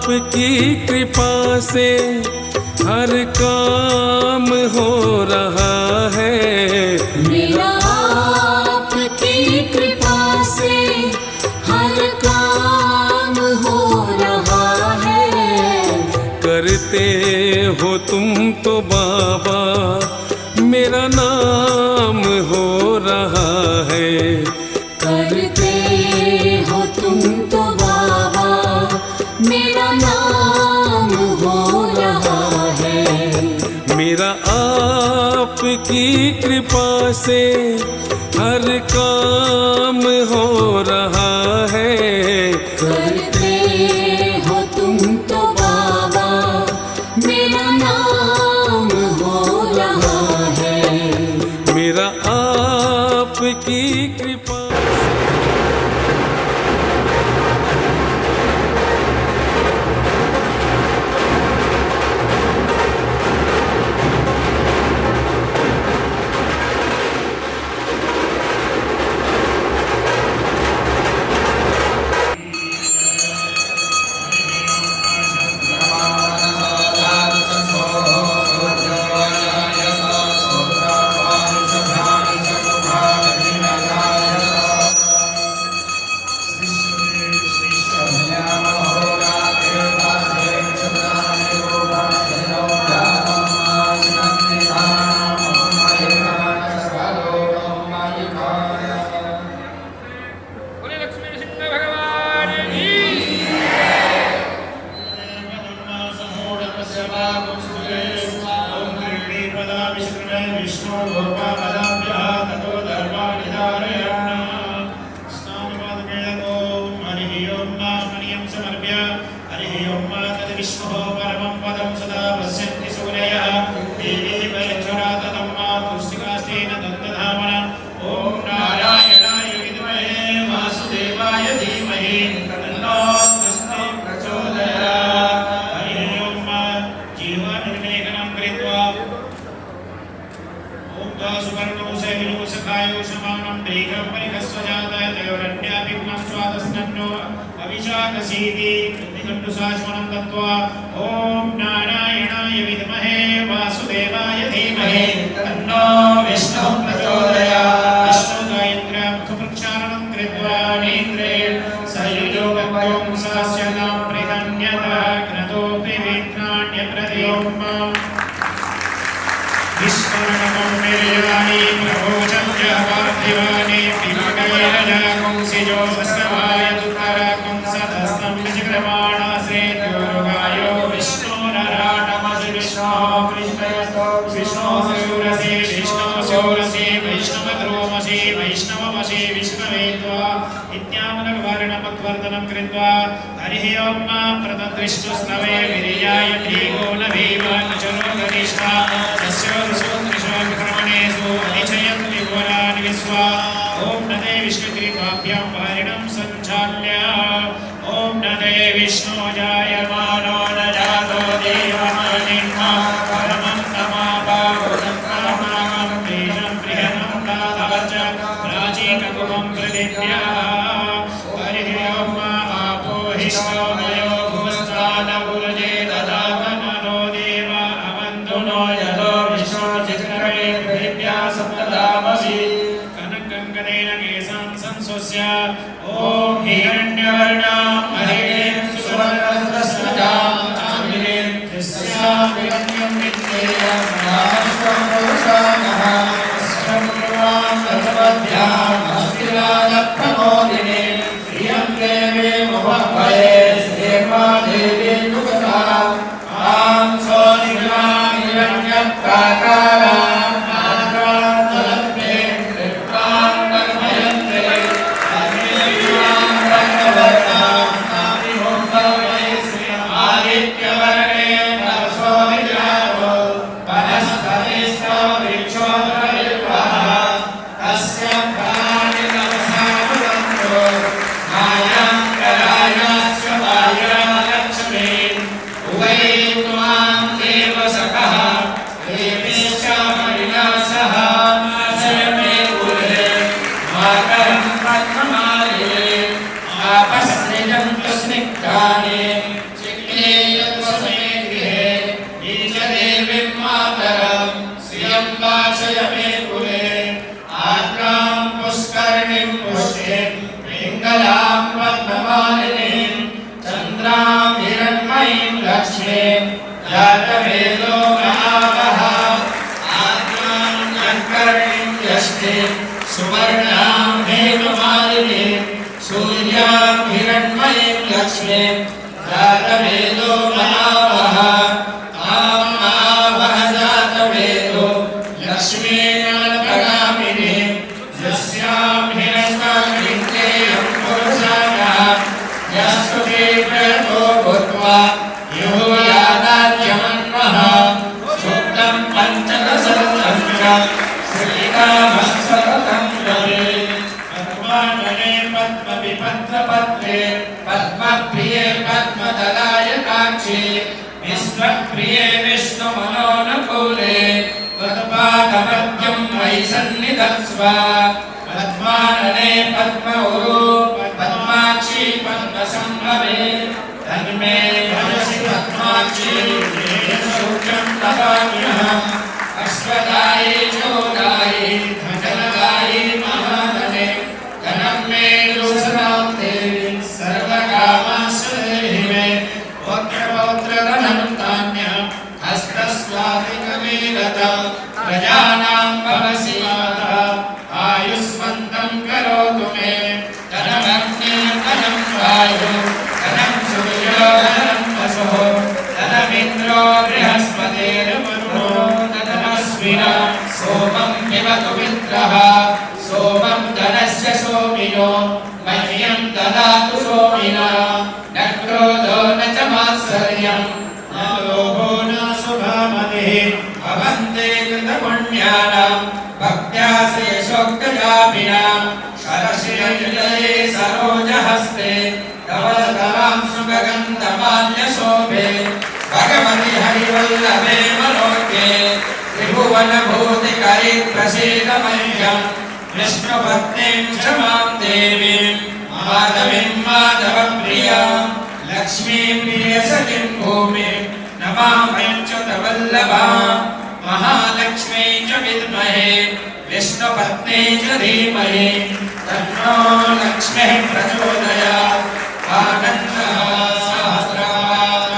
आपकी कृपा से हर काम हो रहा है। मेरा आपकी कृपा से हर काम हो रहा है। करते हो तुम तो बाबा मेरा नाम हो रहा है। करते हो तुम तो बाबा मेरा नाम हो रहा है। मेरा आपकी कृपा से हर काम हो रहा है। करते हो तुम तो बाबा मेरा नाम हो रहा है। मेरा आपकी कृपा ओम नारायणाय विद्महे वासुदेवाय धीमहि तन्नो विष्णुः प्रचोदयात्। विष्णु गायत्री मुख प्रक्षालनं कृत्वा नेत्रे सयुजोगं सहस्रनाम प्रिधन्यता क्रतोऽपि विघ्नान्यप्रतियोम विष्णुर्नमो निर्याणि प्रभोजं च पार्थिवानि पिबकैरजाकुंसिजो वस्कवाय दुःखराकुं सदस्तं विचक्रमाणा श्रेत्योरुगायो विष्णुरराटमसि विष्णो कृष्णयस्तो विष्णो सौरसि विष्णो सौरसि वैष्णवद्रोमसि वैष्णवमसि विष्णवेत्वा इत्यामनवर्णमद्वर्धनं कृत्वा हरिः ओं प्रतद्विष्णुस्तवे विरियाय भीगो न भीमानुचरो गरिष्ठा सस्योरुसोत्रिशो विक्रमणेषु अधिचयन्ति घोरान् विश्वा ॐ नदे विष्णुकृपाभ्यां वारिणं सञ्चाल्य ॐ नदे विष्णु जायमानो न जातो देवमानिन्मा परमं तमाभावोदत्तामागं बीजं बृहनं दातवच प्राचीककुमं प्रतिज्ञा हरिः ओं आपो हिष्ठोमयो भुवस्तादुर्जे ददातनो देव अवन्तुनो यतो विश्वचित्रमे पृथिव्या सप्तधामसि कनकङ्कनेन केशां संस्वस्य ॐ हिरण्यवर्णां महिषीं सुवर्णरत्नस्वजां चामिनीं तस्यां हिरण्यं विद्येयं नामस्त्वं पुरुषाणः अस्त्रं पूर्वां तत्पद्भ्यां हस्तिराजप्रमोदिने श्रियं देवी मुहभये श्रीमा देवी नुकसां आं सोनिग्रां हिरण्यप्राकारां शङ्करीं पुष्टिं पिङ्गलां पद्ममालिनीं चन्द्रां हिरण्मयीं लक्ष्मीं जातवेदो महावः आद्यां शङ्करीं यष्टिं सुवर्णां हेममालिनीं सूर्यां हिरण्मयीं लक्ष्मीं जातवेदो महावः आमावः जातवेदो लक्ष्मीनाथगामिनीं यस्यां हिरण्यं पुरुषाणां यस्तुते प्रतो भूत्वा यो यादाद्यमन्वः सूक्तं पञ्चदशरथं च श्रीकामः सततं भवेत् पद्मानने पद्मविपत्रपत्रे पद्मप्रिये पद्मदलायकाक्षे विश्वप्रिये विष्णुमनोनुकूले त्वत्पादपद्यं मयि सन्निधत्स्व पद्मानने पद्मौरु पद्माक्षी पद्मसम्भवे तन्मे भजसि पद्माक्षी सूक्ष्मं तवाम्यहम् अश्वदायी चोदायी धनदायी महाधने धनं मे दुसरां देवी सर्वकामाश्च देहि मे वक्रपौत्रधनं तान्यं हस्तस्वाधिकमेलतं प्रजानां भवसि माता आयुष्मन्तं करोतु मे धनमग्ने धनं वायु धनं सूर्यो धनं वसुः धनमिन्द्रो बृहस्पतिर्वरुणो धनमस्विना सोमं पिबतु मित्रः सोमं धनस्य सोमिनो मह्यं ददातु सोमिना न क्रोधो न च मात्सर्यं न लोभो न शुभामतिः भवन्ते कृतपुण्यानां भक्त्या शेषोक्तजापिनां शरशिरयुजये सरोजहस्ते धवलतरां सुगन्धमाल्यशोभे भगवति हरिवल्लभे मनोज्ञे त्रिभुवनभूतिकरी प्रसीद मह्यं विष्णुपत्नीं च मां देवीं माधवीं माधवप्रियां लक्ष्मीं प्रियसखीं भूमिं नमाम्यच्युतवल्लभां महालक्ष्मी च विद्महे विष्णुपत्नी च धीमहि तन्नो लक्ष्मीः प्रचोदयात् आनन्दः सहस्रपात्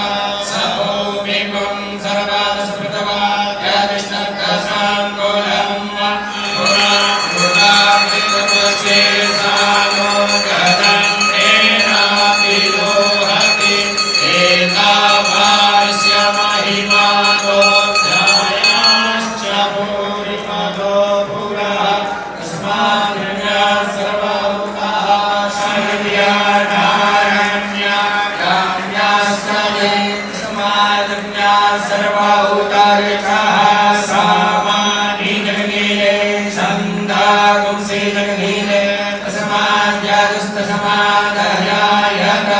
स भूमिकं सर्वादस्मृतवात् यदिष्टकसाङ्गोलं पुराकृताविदुपसे सानो गदन्तेनापि दोहति एतावास्य महिमानो ध्यायाश्च भूरिमतो पुरः तस्मात् सर्वभूताः शरीर्याधारण्या काम्यास्तवे तस्मादज्ञा सर्वभूतार्काः सामानि जगनीले छन्दागुंसि जगनीले तस्माद्याजुस्तस्मादजायत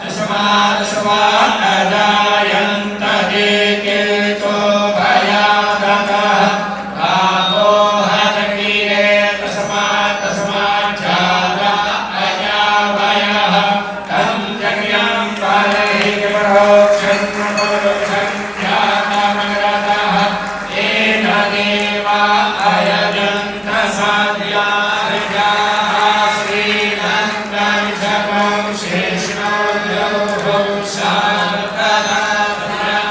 तस्मादस्वादजायन्त एकेतो भयादतः भावोह जगनीले तस्माज्जाता अजाभयः तं जज्ञं पालयेत् परोक्षं परोक्षं ज्ञातमग्रतः येन देवा अयजन्त साध्यार्याः श्रीनन्दं जपं शेषयोः शारदा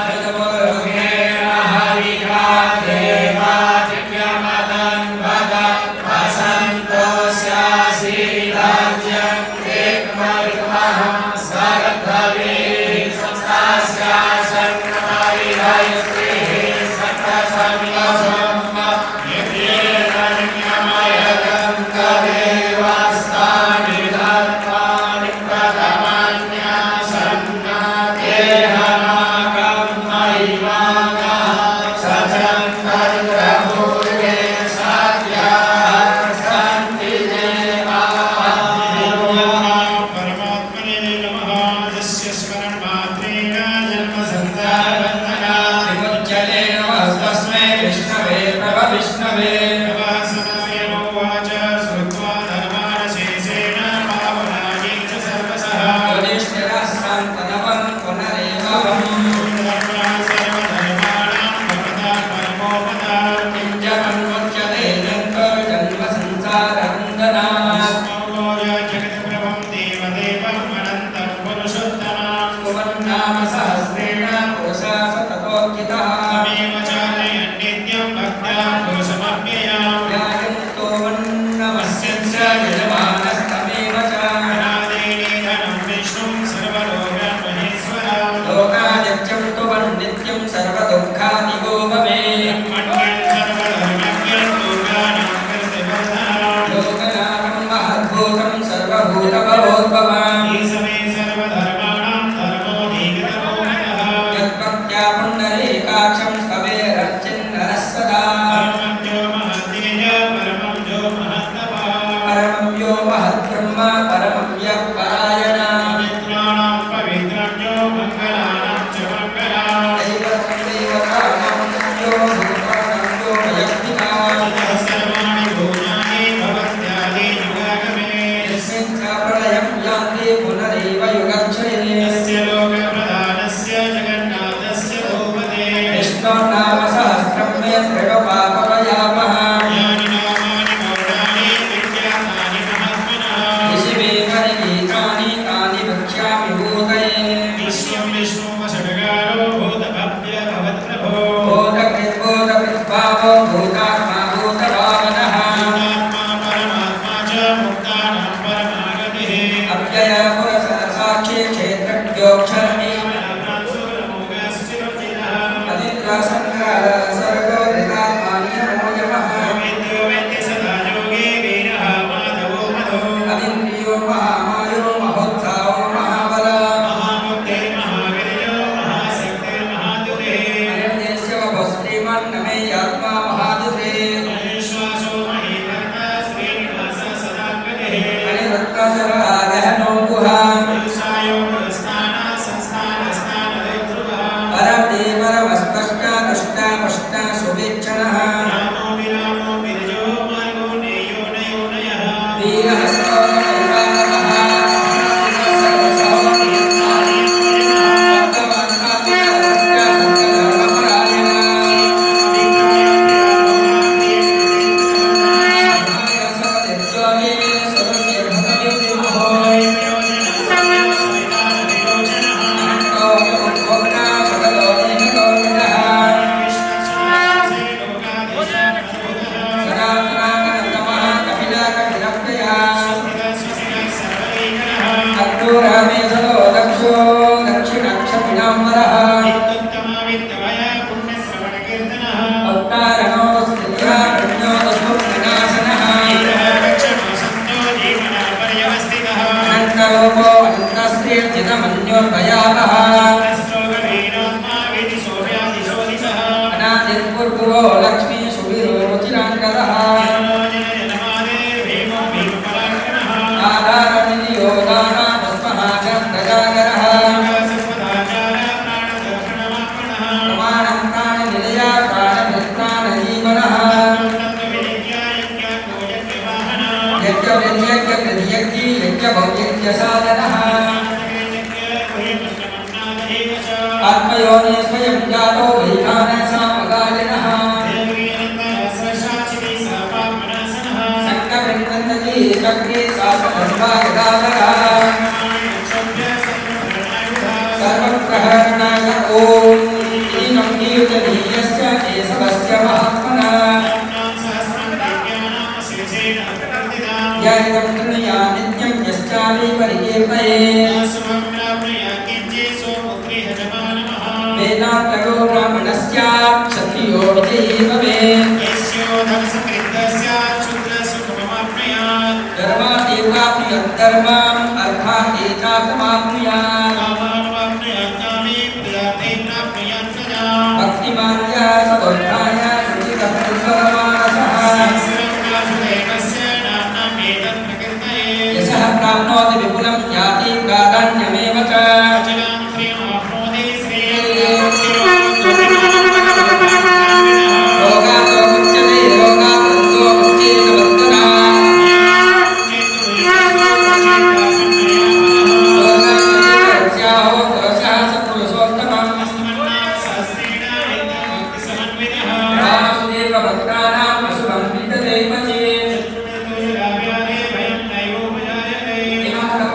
भगवद्गुरुर्गेण हरिका देवा दिव्यमदं वद वसन्तोऽस्यासीराज्यं एकमविद्मः सरद्धवे संस्थास्यासन्नमयिरयस्त्रीः सत्तसंवसम् यद्येनन्यमयतं तदेवास्तानि धर्माणि प्रथमन्यासन्नादेहनागं महिमानः सचन्दरिद्रभूर्गे साध्याः सन्ति देवाः परमात्मने नमः यस्य स्मरणमात्रेण जन्मसंसारबन्धना विमुच्यते नमः तस्मै विष्णवे प्रभविष्णवे प्रभासनाय नोवाच श्रुत्वा धर्मानशेषेण पावनानि च सर्वशः युधिष्ठिरः सान्त्वनवन् पुनरेवम् सर्वधर्माणां भवता परमोपता किञ्च मन्मुच्यते जन्मसंसारबन्धनात् महद्ब्रह्म परमव्यपरायण पवित्राणां पवित्रज्ञो मङ्गलानां च मङ्गला ततः सर्वाणि भूतानि भवन्त्यादि युगागमे तस्य लोकप्रधानस्य जगन्नाथस्य भूपते यानि नामानि गौणानि विख्यातानि महात्मनः विश्वं विष्णुवषट्कारो भूतभव्य भवत्प्रभो भूतात्मा परमात्मा च मुक्तानां परमागतिः गोविन्दो वेत्ति सदा योगी वीरः माधवो मधो महामुक्तिर्महावीर्यो महाशक्तिर्महाद्युतिः महेश्वासो महीधर्मः श्रीनिवासः सदाङ्गतिः व्यवसायो पुरस्तानः संस्थानस्नानदुर्ध्रुवः रामो विरामो विरजो मार्गो नेयो नयो नयः लक्ष्मी सुविरोचिराङ्गदः आधारनियोदाना पुष्पहागरः प्रमाणं प्राणनिलया प्राणभृत्प्राणजीवनः यज्ञप्रतियज्ञप्रतियज्ञी यज्ञभौयज्ञसाधनः आत्मयोनि स्वयं जातो वैखानसामगालिनः संकवृन्दन्ति चक्रे शासनर्वागदाधरः सर्वप्रहरणाय ॐ ईनं कीर्तनीयस्य केशवस्य महात्मनः यदिदं कृणुया नित्यं यश्चापि परिकीर्तये वेदान्तयो ब्राह्मणस्यात् क्षत्रियो विजयी भवेत् धर्मार्थे प्राप्नुयात् धर्मम् अर्थार्थे चार्थमाप्नुयात् भक्तिमान् च सदोत्थाय शुचितः पुष्पमानसः यशः प्राप्नोति विपुलं याति प्राधान्यमेव च रोगातो मुच्यते रोगातो मुच्येतवत्तरः रोगातो पुरुषः सत्पुरुषोत्तमः रामसुदेव भक्तानां पशुभं विन्दते पचे इमं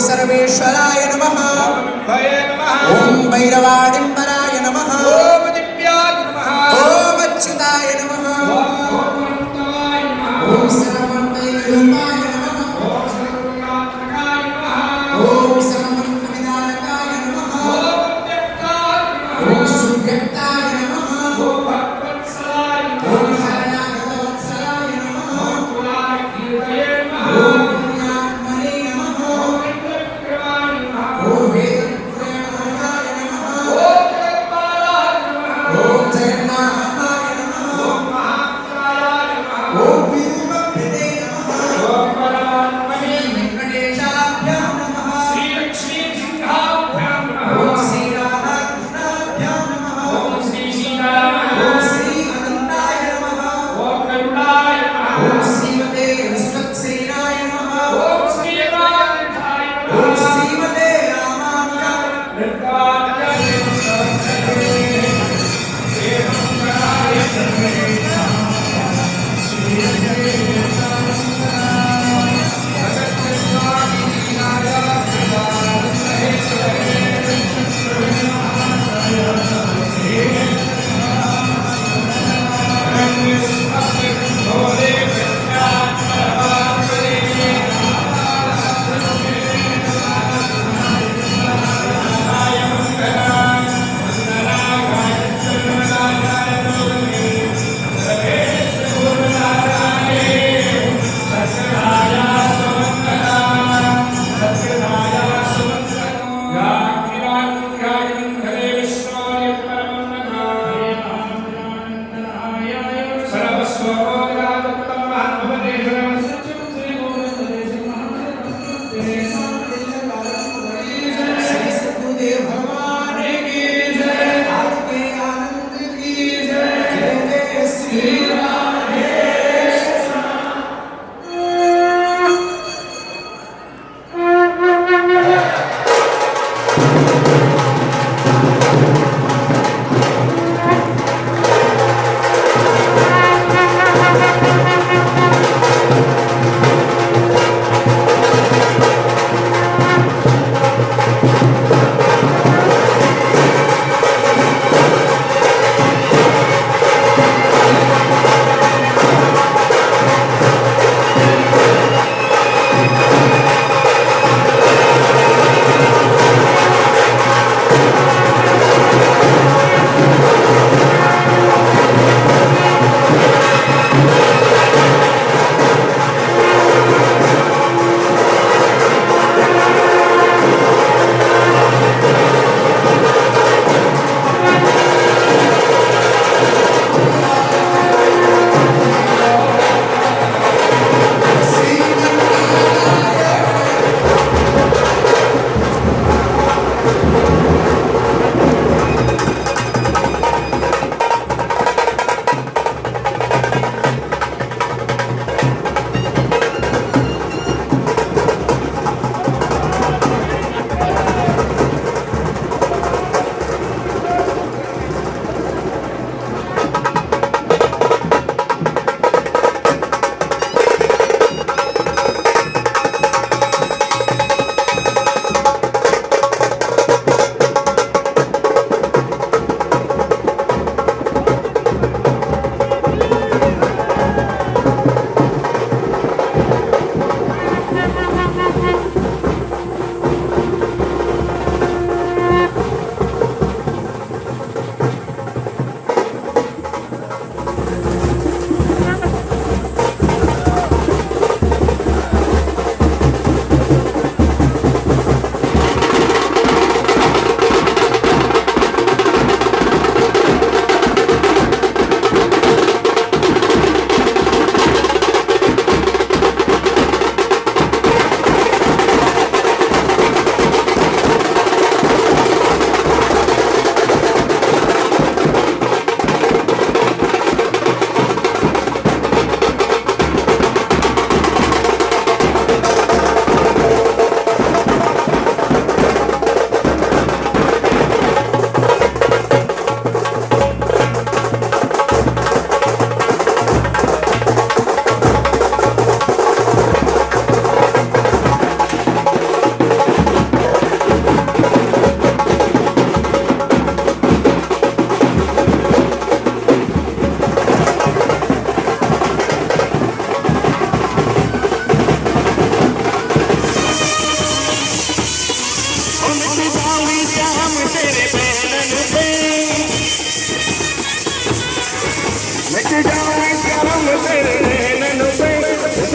सर्वेश्वराय नमः भय नमः ओम भैरवाडिम्बराय नमः ओम दिव्याय नमः ओम अच्युताय नमः ओम अनंताय नमः ओम सर्वमंगलरूपाय नमः ओम सर्वनाथकाय नमः ओम सर्वमंगलनिदायकाय नमः ओम व्यक्ताय नमः ओम सुव्यक्ताय नमः ओम भक्तवत्सलाय नमः ओम शरणागतवत्सलाय नमः ओम पुराणकीर्तये नमः ओम पुण्यात्मने नमः ओम वेदविक्रमाय नमः ओम वेदपुराणाय नमः ओम जगन्मालाय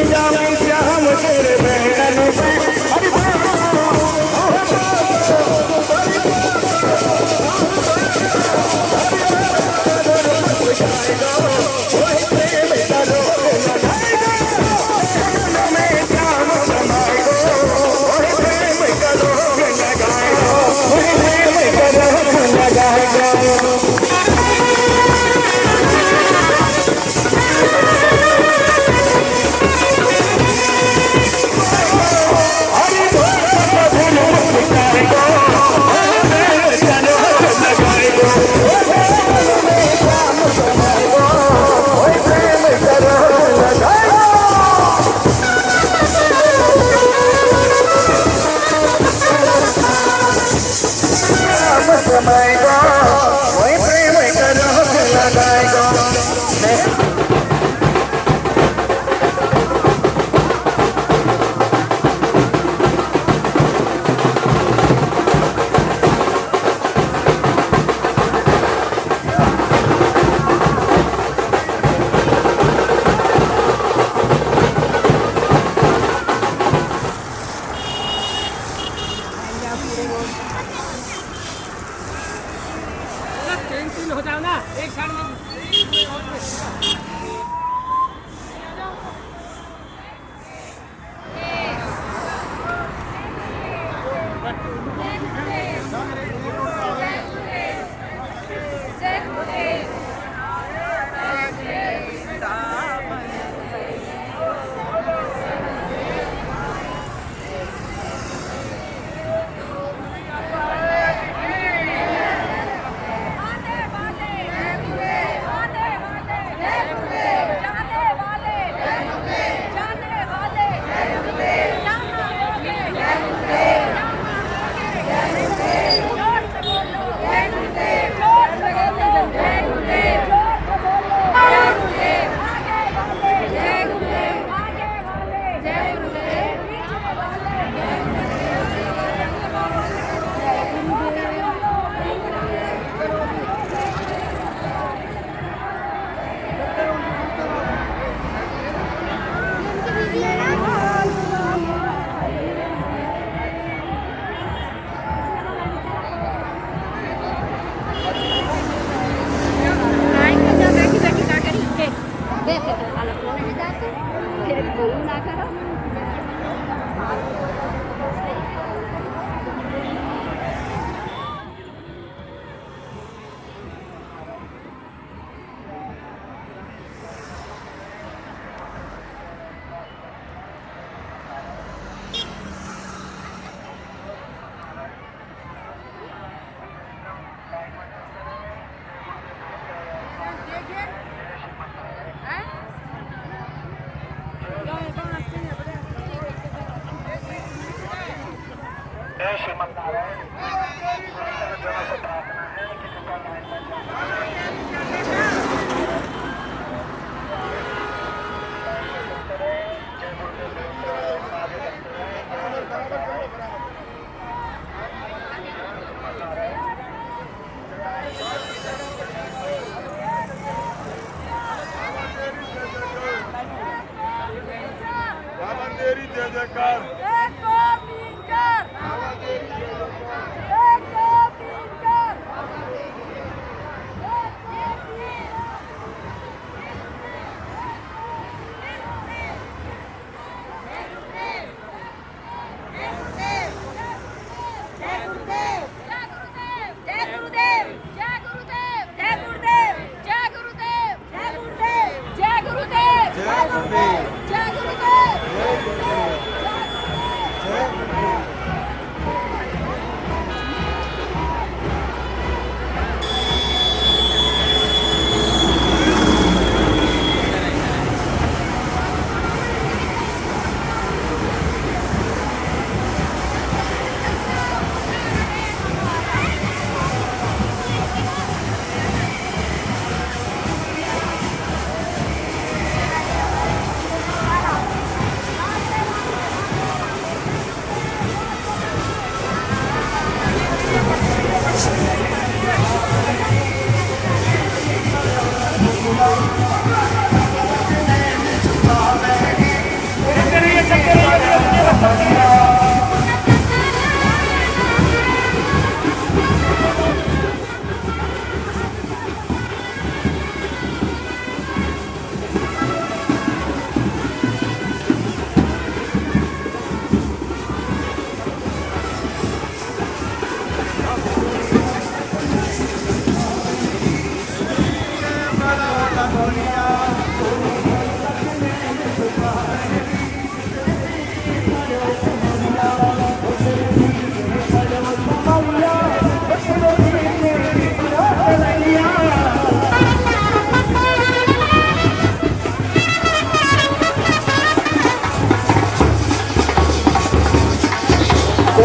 जावे श्याम तेरे बहन पे हरि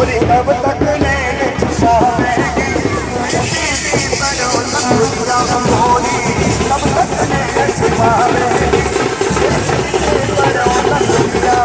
गोरी कब तक नैन छुपावेगी बनो न भूलिया मोरी कब तक नैन छुपावेगी बनो न भूलिया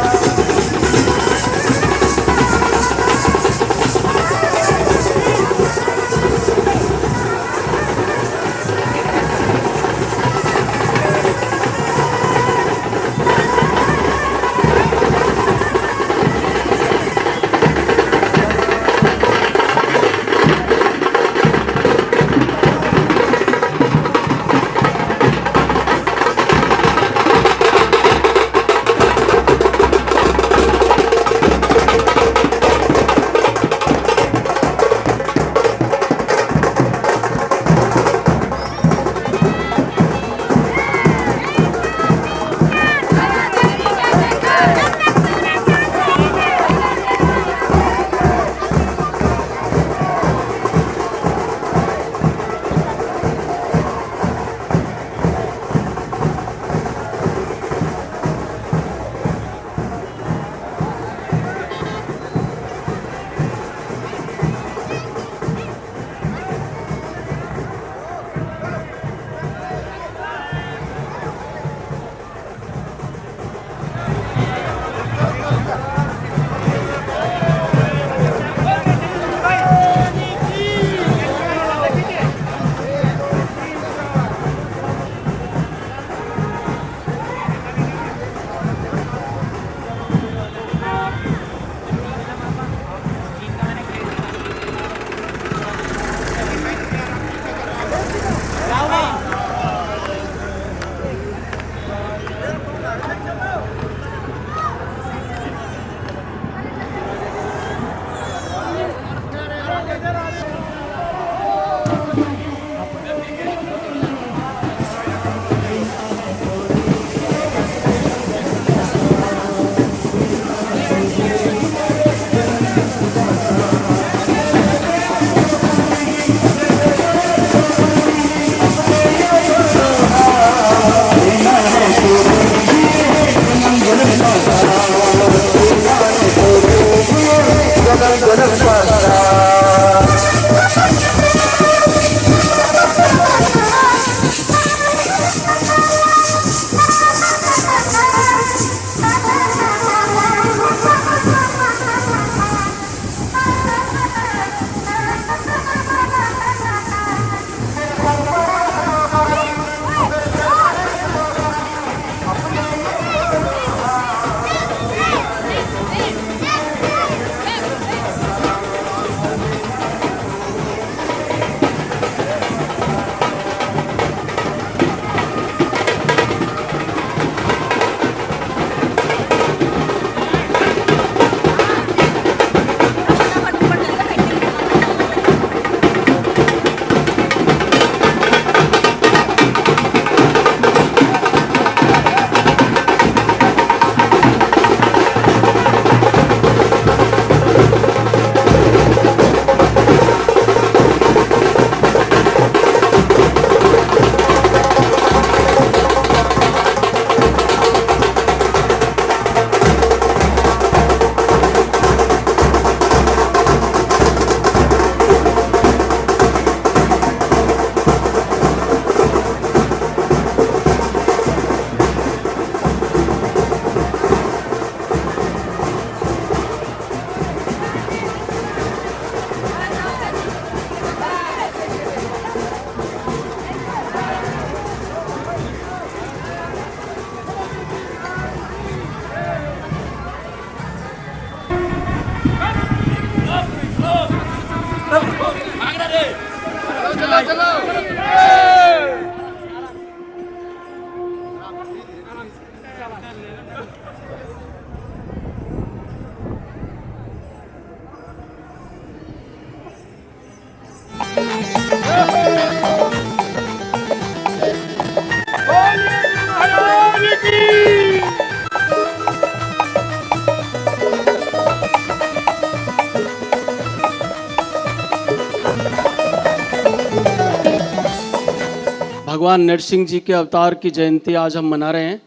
भगवान नरसिंह जी के अवतार की जयंती आज हम मना रहे हैं।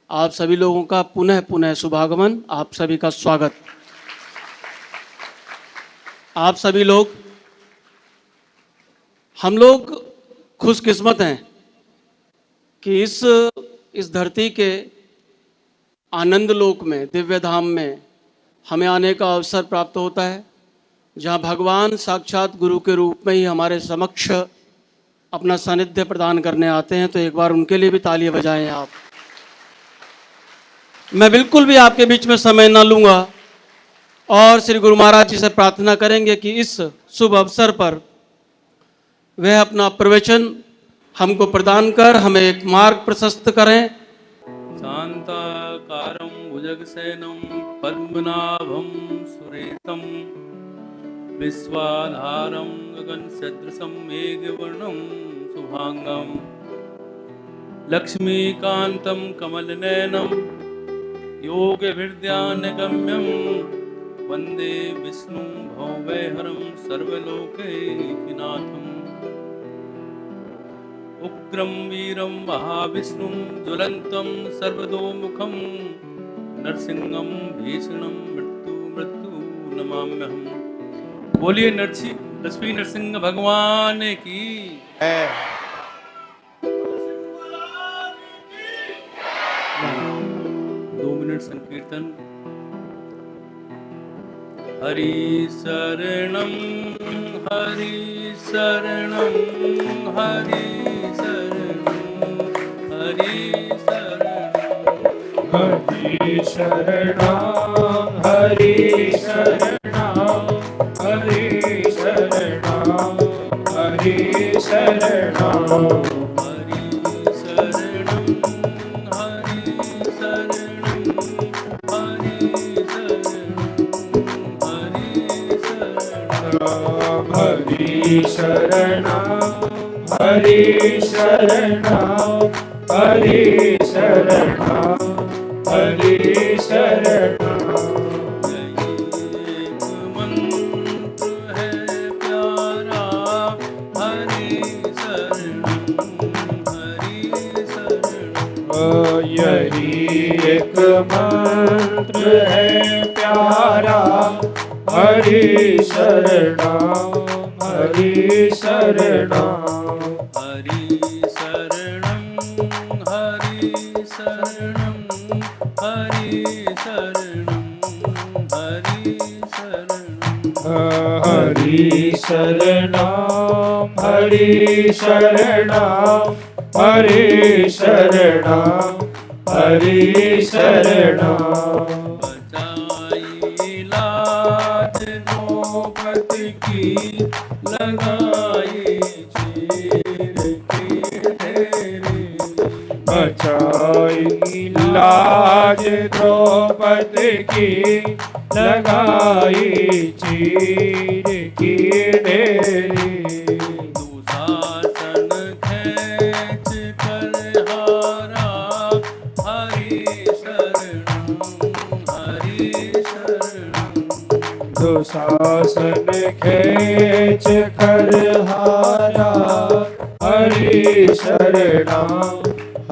आप सभी लोगों का पुनः पुनः शुभागमन, आप सभी का स्वागत। आप सभी लोग, हम लोग खुशकिस्मत हैं कि इस धरती के आनंद लोक में, दिव्य धाम में हमें आने का अवसर प्राप्त होता है, जहाँ भगवान साक्षात गुरु के रूप में ही हमारे समक्ष अपना सानिध्य प्रदान करने आते हैं। तो एक बार उनके लिए भी तालियां बजाएं आप। मैं बिल्कुल भी आपके बीच में समय न लूँगा और श्री गुरु महाराज जी से प्रार्थना करेंगे कि इस शुभ अवसर पर वह अपना प्रवचन हमको प्रदान कर हमें एक मार्ग प्रशस्त करें। शांताकारं भुजगशयनं पद्मनाभं सुरेशं विश्वाधारं गगनसदृशं मेघवर्णं शुभांगं लक्ष्मीकान्तं कमलनयनं योगविद्यानगम्यं वन्दे विष्णुं भवभयहरं सर्वलोकैकनाथम् उग्रं वीरं महाविष्णुं ज्वलन्तं सर्वतोमुखं नरसिंहं भीषणं मृत्यु नमाम्यहम्। बोलिए लक्ष्मी नरसिंह भगवान की। 2 मिनट संकीर्तन। हरि शरणं हरि शरणं हरि शरणं हरि शरणं हरि शरणं हरि शरणं हरि शरणं हरि शरणं हरि शरणं हरि शरणं हरि शरणं हरि शरणं हरि शरणं हरि शरणं एक मंत्र है प्यारा, हरि शरणं हरि शरणं हरि शरणं हरि शरणं हरि शरणं हरि शरणं हरि शरणं हरि शरणं हरि शरणं हरि शरणं बचाई लाज द्रौपदी की लगाई चीर की ढेरी बचाई लाज द्रौपदी की लगाई चीर की ढेरी दुशासन खींच कर हारा, हरि शरणं हरि शरणं दुशासन खींच कर हारा, हरि शरणं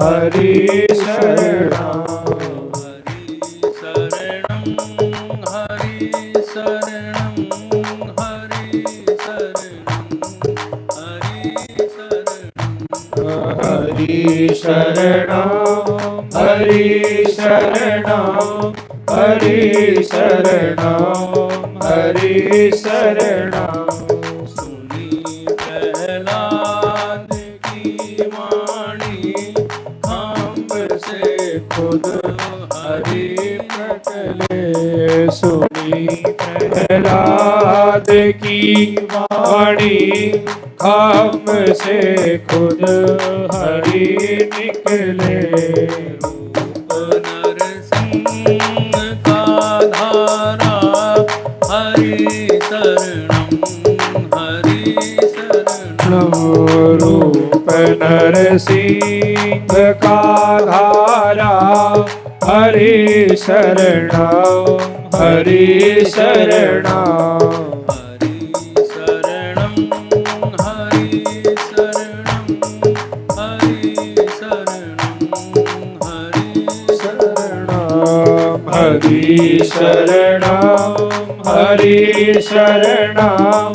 हरि शरणं हरि शरणं हरि शरणं हरि शरणं हरि शरणं हरि शरणं हरि शरणं सुनी प्रहलाद की वाणी, खांब से खुद हरि निकले सुनी प्रहलाद की वाणी, खाम से खुद हरि निकले रूप नरसिंह का धारा, हरि शरणं हरि शरणं रूप नरसिंह का धारा, हरि शरणं हरि शरणं हरि शरणं हरि शरणं हरि शरणं हरि हरि शरणं हरि शरणं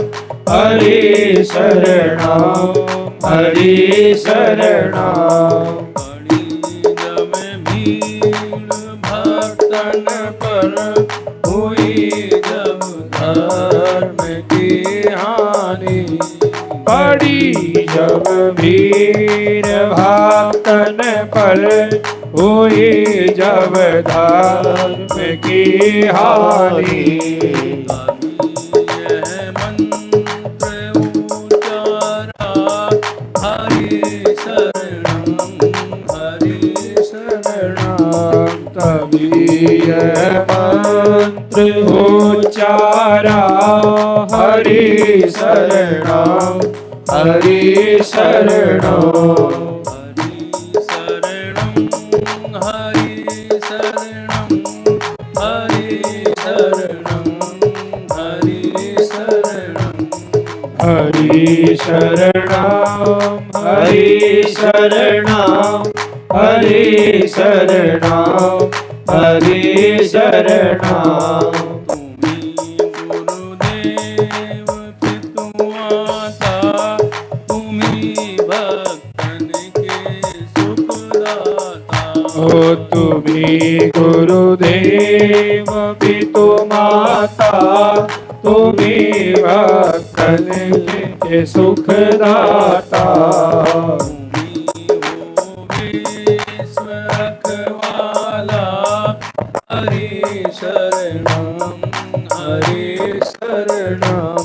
हरि शरणं हरि शरणं। जब भीड़ भक्तन पर हुई जब धर्म की हानि, पड़ी जब भीड़ भक्तन पर हुई जब धर्म की हानि, यह मंत्र उच्चारा हरि शरणं हरि शरणं। तभी यह मंत्र उच्चारा हरि शरणं हरि शरणं। हरि शरणं हरि शरणं हरि शरणं हरि शरणं। गुरुदेव पितु माता तुम्ही भक्तन के सुखदाता। ओ तुम्ही गुरुदेव पितु माता तुम्ही भक्तन के सुखदाता। विश्व रखवाला हरि शरणं हरि शरणं।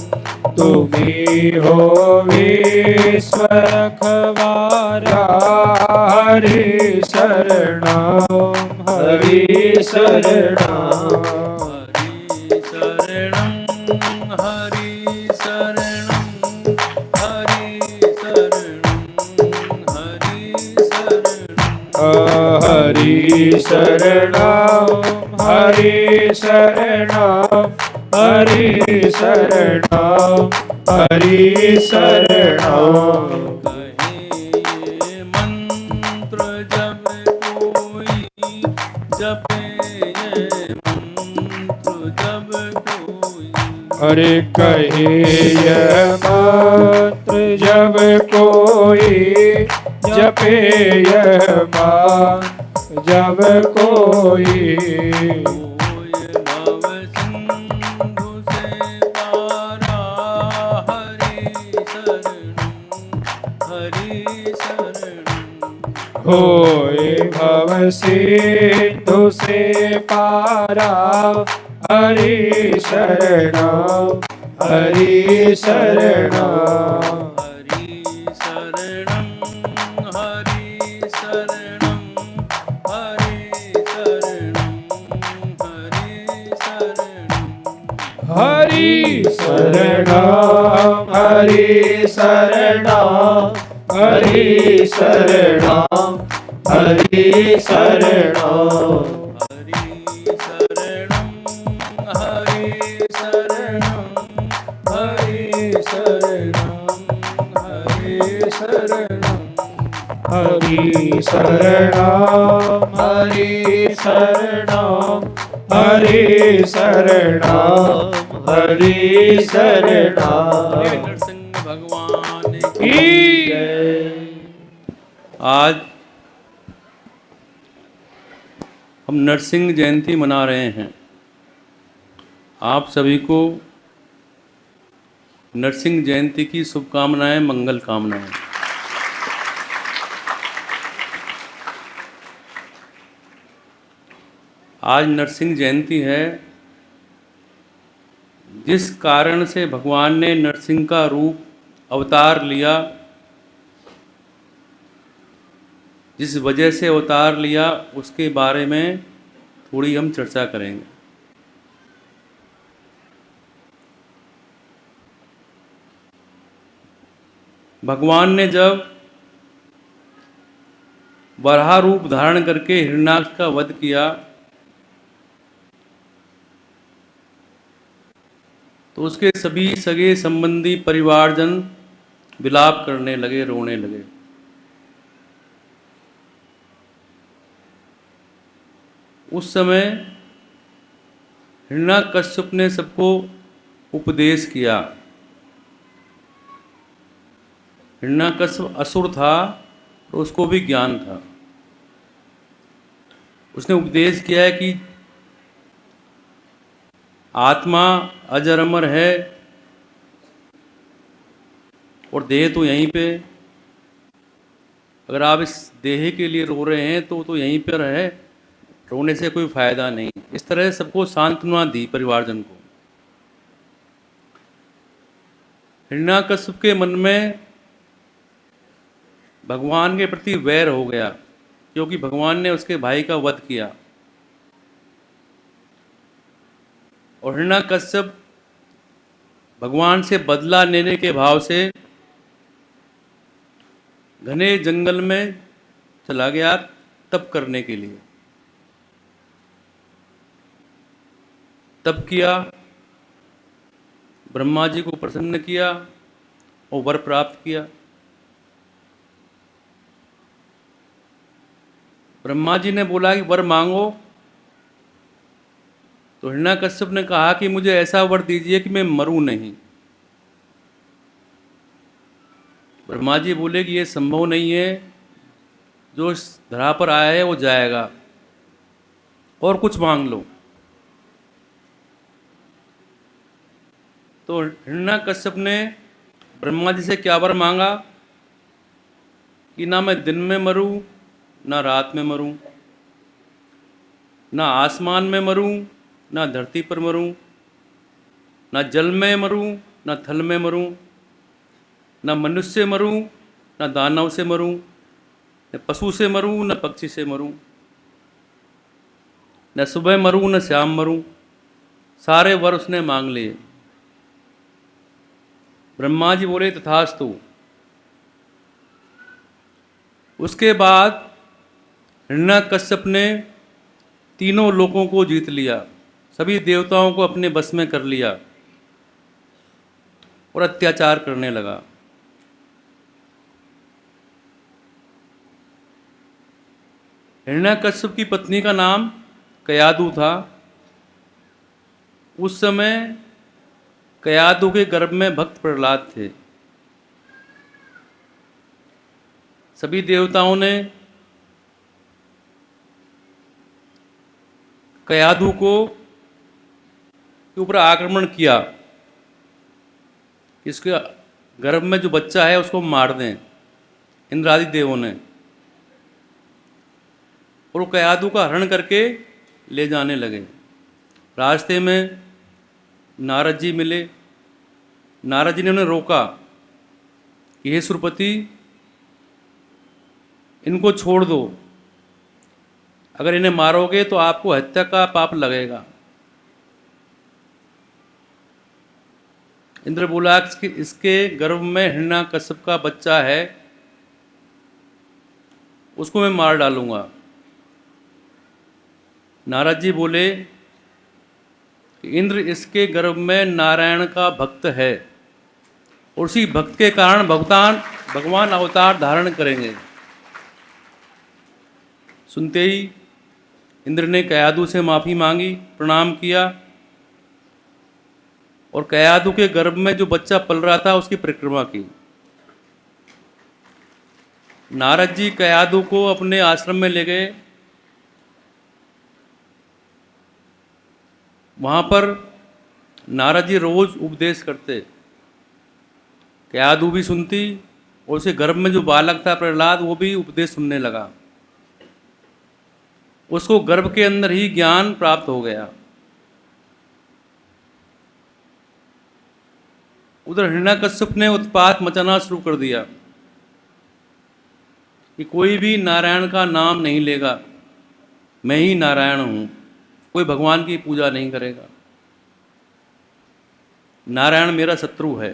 तुम्ही हो विश्व रखवाला हरि शरणं हरि शरणं। हरि शरणं हरि शरणं हरि शरणं हरि शरणं हरि शरणं हरि शरणं हरि शरणं। कहे मंत्र जब कोई जपे ये मंत्र जब कोई, अरे कहे यह मंत्र जब कोई जपे यह मंत्र जब कोई, भव सिंधु से पारा हरि शरणं हरि शरणं। होए भव सिंधु से पारा हरि शरणं हरि शरणं। हरि शरणं हरि शरणं हरि शरणं हरि शरणं। हरि शरणं हरि शरणं हरि शरणं हरि शरणं। हरि शरणं हरि शरणं हरि शरणं हरि शरणं। नरसिंह भगवान की जय। आज हम नरसिंह जयंती मना रहे हैं। आप सभी को नरसिंह जयंती की शुभकामनाएं मंगल कामनाएं। आज नरसिंह जयंती है। जिस कारण से भगवान ने नरसिंह का रूप अवतार लिया, जिस वजह से अवतार लिया, उसके बारे में थोड़ी हम चर्चा करेंगे। भगवान ने जब वराह रूप धारण करके हिरण्याक्ष का वध किया तो उसके सभी सगे संबंधी परिवारजन विलाप करने लगे, रोने लगे। उस समय हिरण्यकश्यप ने सबको उपदेश किया। हिरण्यकश्यप असुर था तो उसको भी ज्ञान था। उसने उपदेश किया है कि आत्मा अजर अमर है और देह तो यहीं पे। अगर आप इस देह के लिए रो रहे हैं तो यहीं पर है, रोने से कोई फायदा नहीं। इस तरह सबको सांत्वना दी, परिवारजन को। हिरण्यकश्यप के मन में भगवान के प्रति वैर हो गया, क्योंकि भगवान ने उसके भाई का वध किया। और हिरण्यकश्यप भगवान से बदला लेने के भाव से घने जंगल में चला गया तप करने के लिए। तप किया, ब्रह्मा जी को प्रसन्न किया और वर प्राप्त किया। ब्रह्मा जी ने बोला कि वर मांगो, तो हिरण्यकश्यप ने कहा कि मुझे ऐसा वर दीजिए कि मैं मरूं नहीं। ब्रह्मा जी बोले कि ये संभव नहीं है, जो इस धरा पर आया है वो जाएगा, और कुछ मांग लो। तो हिरण्यकश्यप ने ब्रह्मा जी से क्या वर मांगा कि ना मैं दिन में मरूं, ना रात में मरूं, ना आसमान में मरूं, ना धरती पर मरूं, ना जल में मरूं, ना थल में मरूं, ना मनुष्य से मरूं, ना दानव से मरूं, न पशु से मरूं, न पक्षी से मरूं, न सुबह मरूं, न शाम मरूं। सारे वर उसने मांग लिए। ब्रह्मा जी बोले तथास्तु। उसके बाद हिरण्यकश्यप ने तीनों लोकों को जीत लिया, सभी देवताओं को अपने बस में कर लिया और अत्याचार करने लगा। हिरण्यकश्यप की पत्नी का नाम कयादु था। उस समय कयादु के गर्भ में भक्त प्रहलाद थे। सभी देवताओं ने कयादु को के ऊपर आक्रमण किया, इसके गर्भ में जो बच्चा है उसको मार दें, इंद्रादि देवों ने। और वो कयादु का हरण करके ले जाने लगे। रास्ते में नारद जी मिले। नारद जी ने उन्हें रोका कि हे सुरपति, इनको छोड़ दो, अगर इन्हें मारोगे तो आपको हत्या का पाप लगेगा। इंद्र बोला इसके गर्भ में हिरण्यकश्यप का बच्चा है, उसको मैं मार डालूंगा। नारद जी बोले कि इंद्र, इसके गर्भ में नारायण का भक्त है और उसी भक्त के कारण भगवान अवतार धारण करेंगे। सुनते ही इंद्र ने कयादु से माफ़ी मांगी, प्रणाम किया और कयादु के गर्भ में जो बच्चा पल रहा था उसकी परिक्रमा की। नारद जी कयादु को अपने आश्रम में ले गए। वहाँ पर नारद जी रोज उपदेश करते, कयादु भी सुनती और उसके गर्भ में जो बालक था प्रहलाद, वो भी उपदेश सुनने लगा। उसको गर्भ के अंदर ही ज्ञान प्राप्त हो गया। उधर हिरण्यकश्यप ने उत्पात मचाना शुरू कर दिया कि कोई भी नारायण का नाम नहीं लेगा, मैं ही नारायण हूँ, कोई भगवान की पूजा नहीं करेगा, नारायण मेरा शत्रु है।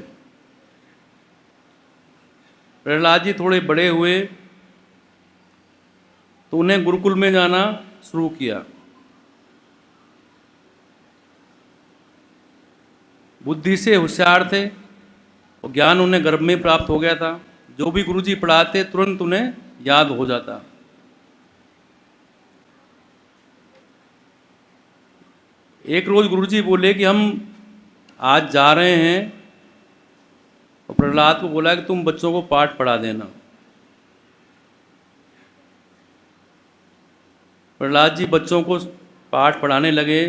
प्रहलाद जी थोड़े बड़े हुए तो उन्हें गुरुकुल में जाना शुरू किया। बुद्धि से होशियार थे और ज्ञान उन्हें गर्भ में प्राप्त हो गया था। जो भी गुरुजी पढ़ाते तुरंत उन्हें याद हो जाता। एक रोज गुरुजी बोले कि हम आज जा रहे हैं, और प्रहलाद को बोला कि तुम बच्चों को पाठ पढ़ा देना। प्रहलाद जी बच्चों को पाठ पढ़ाने लगे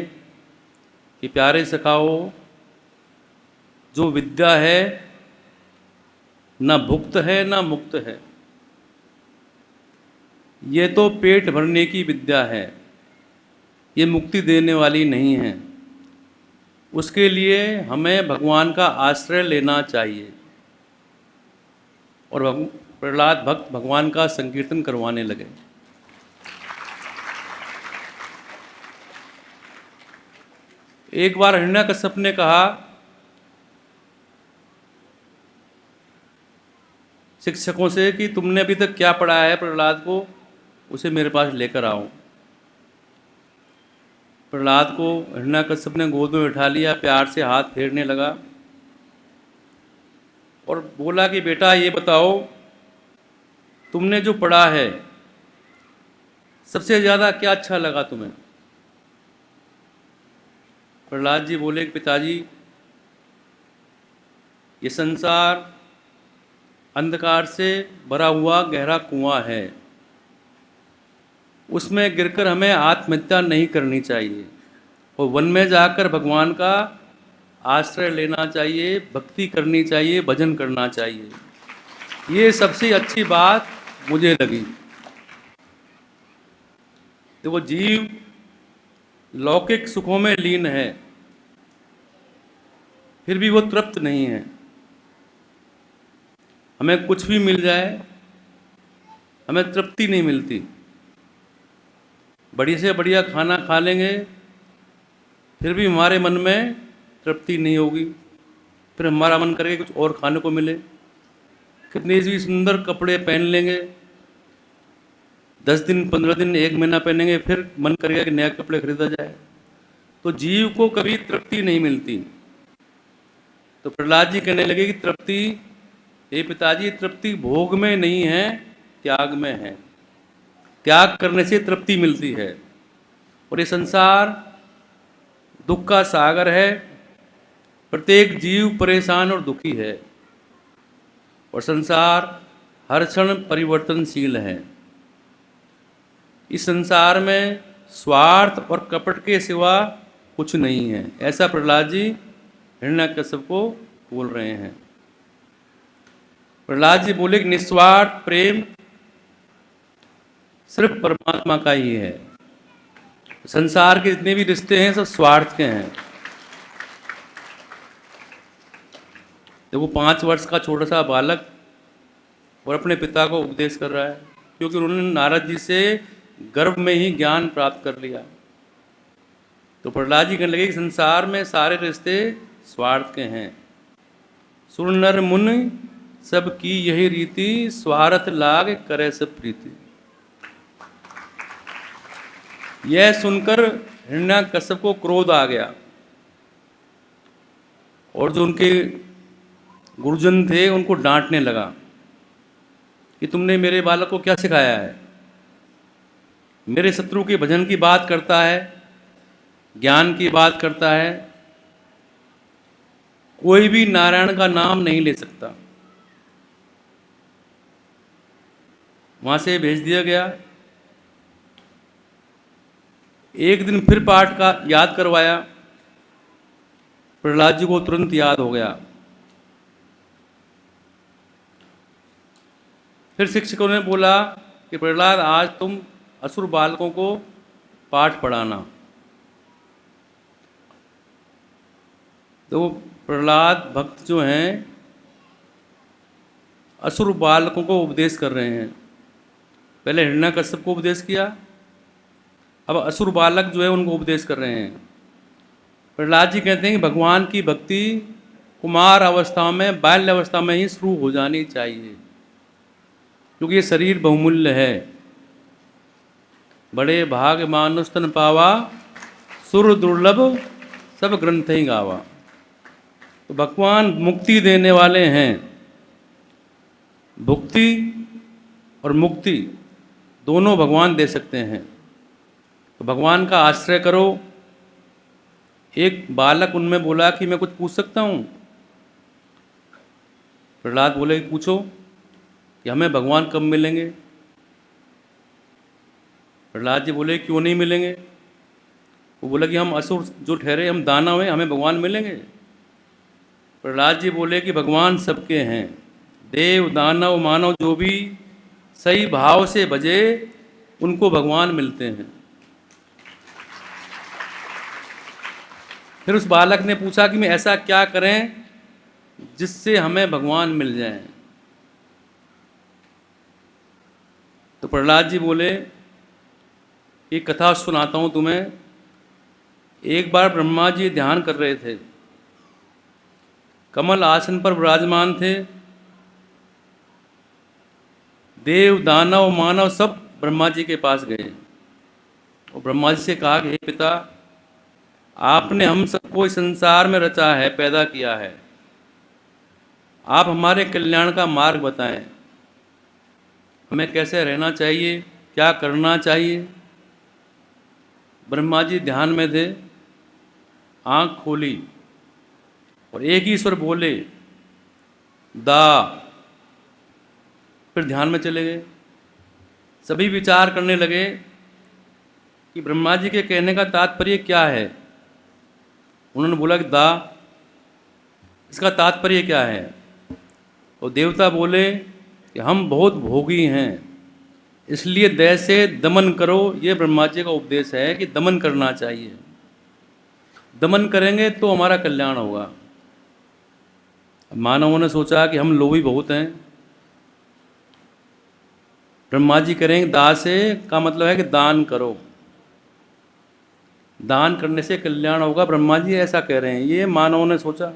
कि प्यारे सखाओ, जो विद्या है ना भुक्त है ना मुक्त है, ये तो पेट भरने की विद्या है, ये मुक्ति देने वाली नहीं है। उसके लिए हमें भगवान का आश्रय लेना चाहिए। और प्रहलाद भक्त भगवान का संकीर्तन करवाने लगे। एक बार हिरण्यकश्यप ने कहा, शिक्षकों से कि तुमने अभी तक क्या पढ़ाया है प्रहलाद को, उसे मेरे पास लेकर आओ। प्रहलाद को हिरण्यकश्यप ने गोद में बैठा लिया, प्यार से हाथ फेरने लगा और बोला कि बेटा ये बताओ, तुमने जो पढ़ा है सबसे ज़्यादा क्या अच्छा लगा तुम्हें? प्रहलाद जी बोले कि पिताजी, ये संसार अंधकार से भरा हुआ गहरा कुआं है, उसमें गिरकर हमें आत्महत्या नहीं करनी चाहिए और वन में जाकर भगवान का आश्रय लेना चाहिए, भक्ति करनी चाहिए, भजन करना चाहिए। ये सबसे अच्छी बात मुझे लगी। तो वो जीव लौकिक सुखों में लीन है, फिर भी वो तृप्त नहीं है। हमें कुछ भी मिल जाए, हमें तृप्ति नहीं मिलती। बढ़िया से बढ़िया खाना खा लेंगे, फिर भी हमारे मन में तृप्ति नहीं होगी। फिर हमारा मन करेगा कुछ और खाने को मिले। कितने भी सुंदर कपड़े पहन लेंगे, 10 दिन 15 दिन 1 महीना पहनेंगे, फिर मन करेगा कि नया कपड़े खरीदा जाए। तो जीव को कभी तृप्ति नहीं मिलती। तो प्रहलाद जी कहने लगे कि तृप्ति, हे पिताजी, तृप्ति भोग में नहीं है, त्याग में है। त्याग करने से तृप्ति मिलती है। और ये संसार दुख का सागर है, प्रत्येक जीव परेशान और दुखी है, और संसार हर क्षण परिवर्तनशील है। इस संसार में स्वार्थ और कपट के सिवा कुछ नहीं है, ऐसा प्रहलाद जी हिरण्यकश्यप को बोल रहे हैं। प्रहलाद जी बोले कि निस्वार्थ प्रेम सिर्फ परमात्मा का ही है। संसार के जितने भी रिश्ते हैं सब स्वार्थ के हैं। तो वो 5 वर्ष का छोटा सा बालक और अपने पिता को उपदेश कर रहा है, क्योंकि उन्होंने नारद जी से गर्भ में ही ज्ञान प्राप्त कर लिया। तो प्रहलाद जी कहने लगे कि संसार में सारे रिश्ते स्वार्थ के हैं। सुर नर मुनि सबकी यही रीति, स्वार्थ लाग करे सब प्रीति। यह सुनकर हिरण्यकश्यप को क्रोध आ गया, और जो उनके गुरुजन थे उनको डांटने लगा कि तुमने मेरे बालक को क्या सिखाया है? मेरे शत्रु के भजन की बात करता है, ज्ञान की बात करता है, कोई भी नारायण का नाम नहीं ले सकता। वहां से भेज दिया गया। एक दिन फिर पाठ का याद करवाया, प्रहलाद जी को तुरंत याद हो गया। फिर शिक्षकों ने बोला कि प्रहलाद, आज तुम असुर बालकों को पाठ पढ़ाना। तो प्रहलाद भक्त जो हैं असुर बालकों को उपदेश कर रहे हैं। पहले हिरण्यकश्यप को उपदेश किया, अब असुर बालक जो है उनको उपदेश कर रहे हैं। प्रहलाद जी कहते हैं कि भगवान की भक्ति कुमार अवस्था में, बाल्य अवस्था में ही शुरू हो जानी चाहिए, क्योंकि ये शरीर बहुमूल्य है। बड़े भाग मानुष तन पावा, सुर दुर्लभ सब ग्रंथ ही गावा। तो भगवान मुक्ति देने वाले हैं। भुक्ति और मुक्ति दोनों भगवान दे सकते हैं। तो भगवान का आश्रय करो, एक बालक उनमें बोला कि मैं कुछ पूछ सकता हूँ। प्रहलाद बोले कि पूछो कि हमें भगवान कब मिलेंगे। प्रहलाद जी बोले क्यों नहीं मिलेंगे। वो बोला कि हम असुर जो ठहरे, हम दानव हैं, हमें भगवान मिलेंगे। प्रहलाद जी बोले कि भगवान सबके हैं, देव दानव मानव जो भी सही भाव से भजे उनको भगवान मिलते हैं। फिर उस बालक ने पूछा कि मैं ऐसा क्या करें जिससे हमें भगवान मिल जाए। तो प्रहलाद जी बोले कि कथा सुनाता हूँ तुम्हें। एक बार ब्रह्मा जी ध्यान कर रहे थे, कमल आसन पर विराजमान थे। देव दानव मानव सब ब्रह्मा जी के पास गए और ब्रह्मा जी से कहा कि हे पिता, आपने हम सबको इस संसार में रचा है, पैदा किया है, आप हमारे कल्याण का मार्ग बताएं, हमें कैसे रहना चाहिए, क्या करना चाहिए। ब्रह्मा जी ध्यान में थे, आंख खोली और एक ही स्वर बोले, दा। फिर ध्यान में चले गए। सभी विचार करने लगे कि ब्रह्मा जी के कहने का तात्पर्य क्या है। उन्होंने बोला कि दा, इसका तात्पर्य क्या है। और देवता बोले कि हम बहुत भोगी हैं, इसलिए दया से दमन करो। ये ब्रह्मा जी का उपदेश है कि दमन करना चाहिए, दमन करेंगे तो हमारा कल्याण होगा। मानवों ने सोचा कि हम लोभी बहुत हैं। ब्रह्मा जी करेंगे दा से का मतलब है कि दान करो, दान करने से कल्याण होगा। ब्रह्मा जी ऐसा कह रहे हैं, ये मानवों ने सोचा।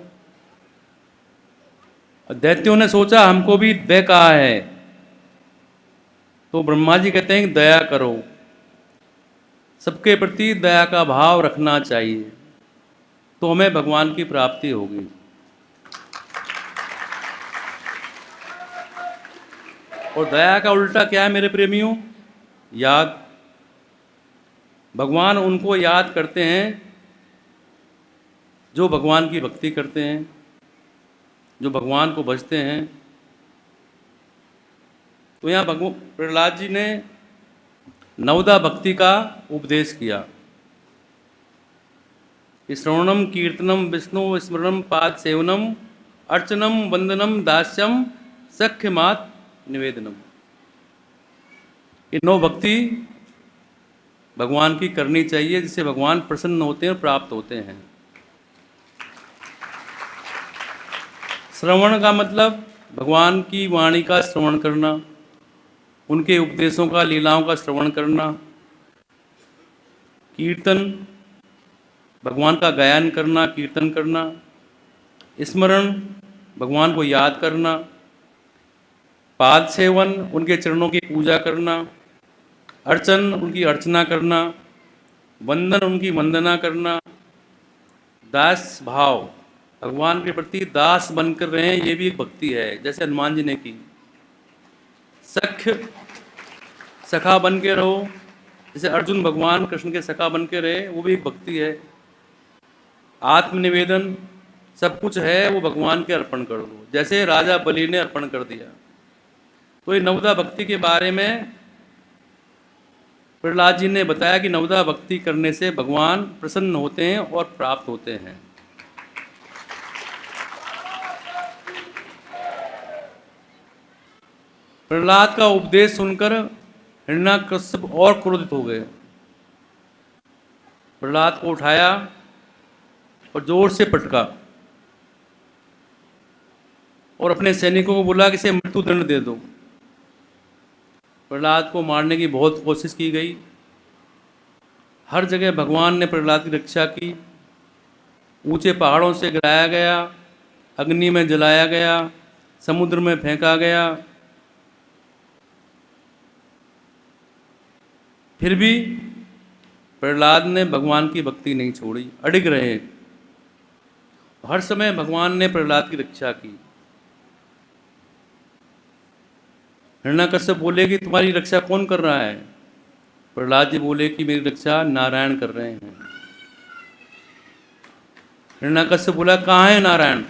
दैत्यों ने सोचा हमको भी दया कहा है, तो ब्रह्मा जी कहते हैं कि दया करो, सबके प्रति दया का भाव रखना चाहिए, तो हमें भगवान की प्राप्ति होगी। और दया का उल्टा क्या है मेरे प्रेमियों? याद। भगवान उनको याद करते हैं जो भगवान की भक्ति करते हैं, जो भगवान को भजते हैं। तो यहाँ प्रहलाद जी ने नवदा भक्ति का उपदेश किया। श्रवणम कीर्तनम विष्णु स्मरणम पाद सेवनम अर्चनम वंदनम दास्यम सख्य मात निवेदनम। ये 9 भक्ति भगवान की करनी चाहिए, जिससे भगवान प्रसन्न होते हैं और प्राप्त होते हैं। श्रवण का मतलब भगवान की वाणी का श्रवण करना, उनके उपदेशों का, लीलाओं का श्रवण करना। कीर्तन, भगवान का गायन करना, कीर्तन करना। स्मरण, भगवान को याद करना। पाद सेवन, उनके चरणों की पूजा करना। अर्चन, उनकी अर्चना करना। वंदन, उनकी वंदना करना। दास भाव, भगवान के प्रति दास बनकर रहें, ये भी एक भक्ति है, जैसे हनुमान जी ने की। सख्य, सखा बन के रहो, जैसे अर्जुन भगवान कृष्ण के सखा बन के रहे, वो भी एक भक्ति है। आत्मनिवेदन, सब कुछ है वो भगवान के अर्पण कर दो, जैसे राजा बलि ने अर्पण कर दिया। तो ये नवदा भक्ति के बारे में प्रहलाद जी ने बताया कि नवदा भक्ति करने से भगवान प्रसन्न होते हैं और प्राप्त होते हैं। प्रहलाद का उपदेश सुनकर हिरण्यकश्यप और क्रोधित हो गए। प्रहलाद को उठाया और जोर से पटका और अपने सैनिकों को बोला कि इसे मृत्युदंड दे दो। प्रहलाद को मारने की बहुत कोशिश की गई। हर जगह भगवान ने प्रहलाद की रक्षा की। ऊंचे पहाड़ों से गिराया गया, अग्नि में जलाया गया, समुद्र में फेंका गया। फिर भी प्रहलाद ने भगवान की भक्ति नहीं छोड़ी, अडिग रहे। हर समय भगवान ने प्रहलाद की रक्षा की। हिरण्यकश्यप बोले कि तुम्हारी रक्षा कौन कर रहा है? प्रहलाद जी बोले कि मेरी रक्षा नारायण कर रहे हैं। हिरण्यकश्यप बोला कहाँ है नारायण?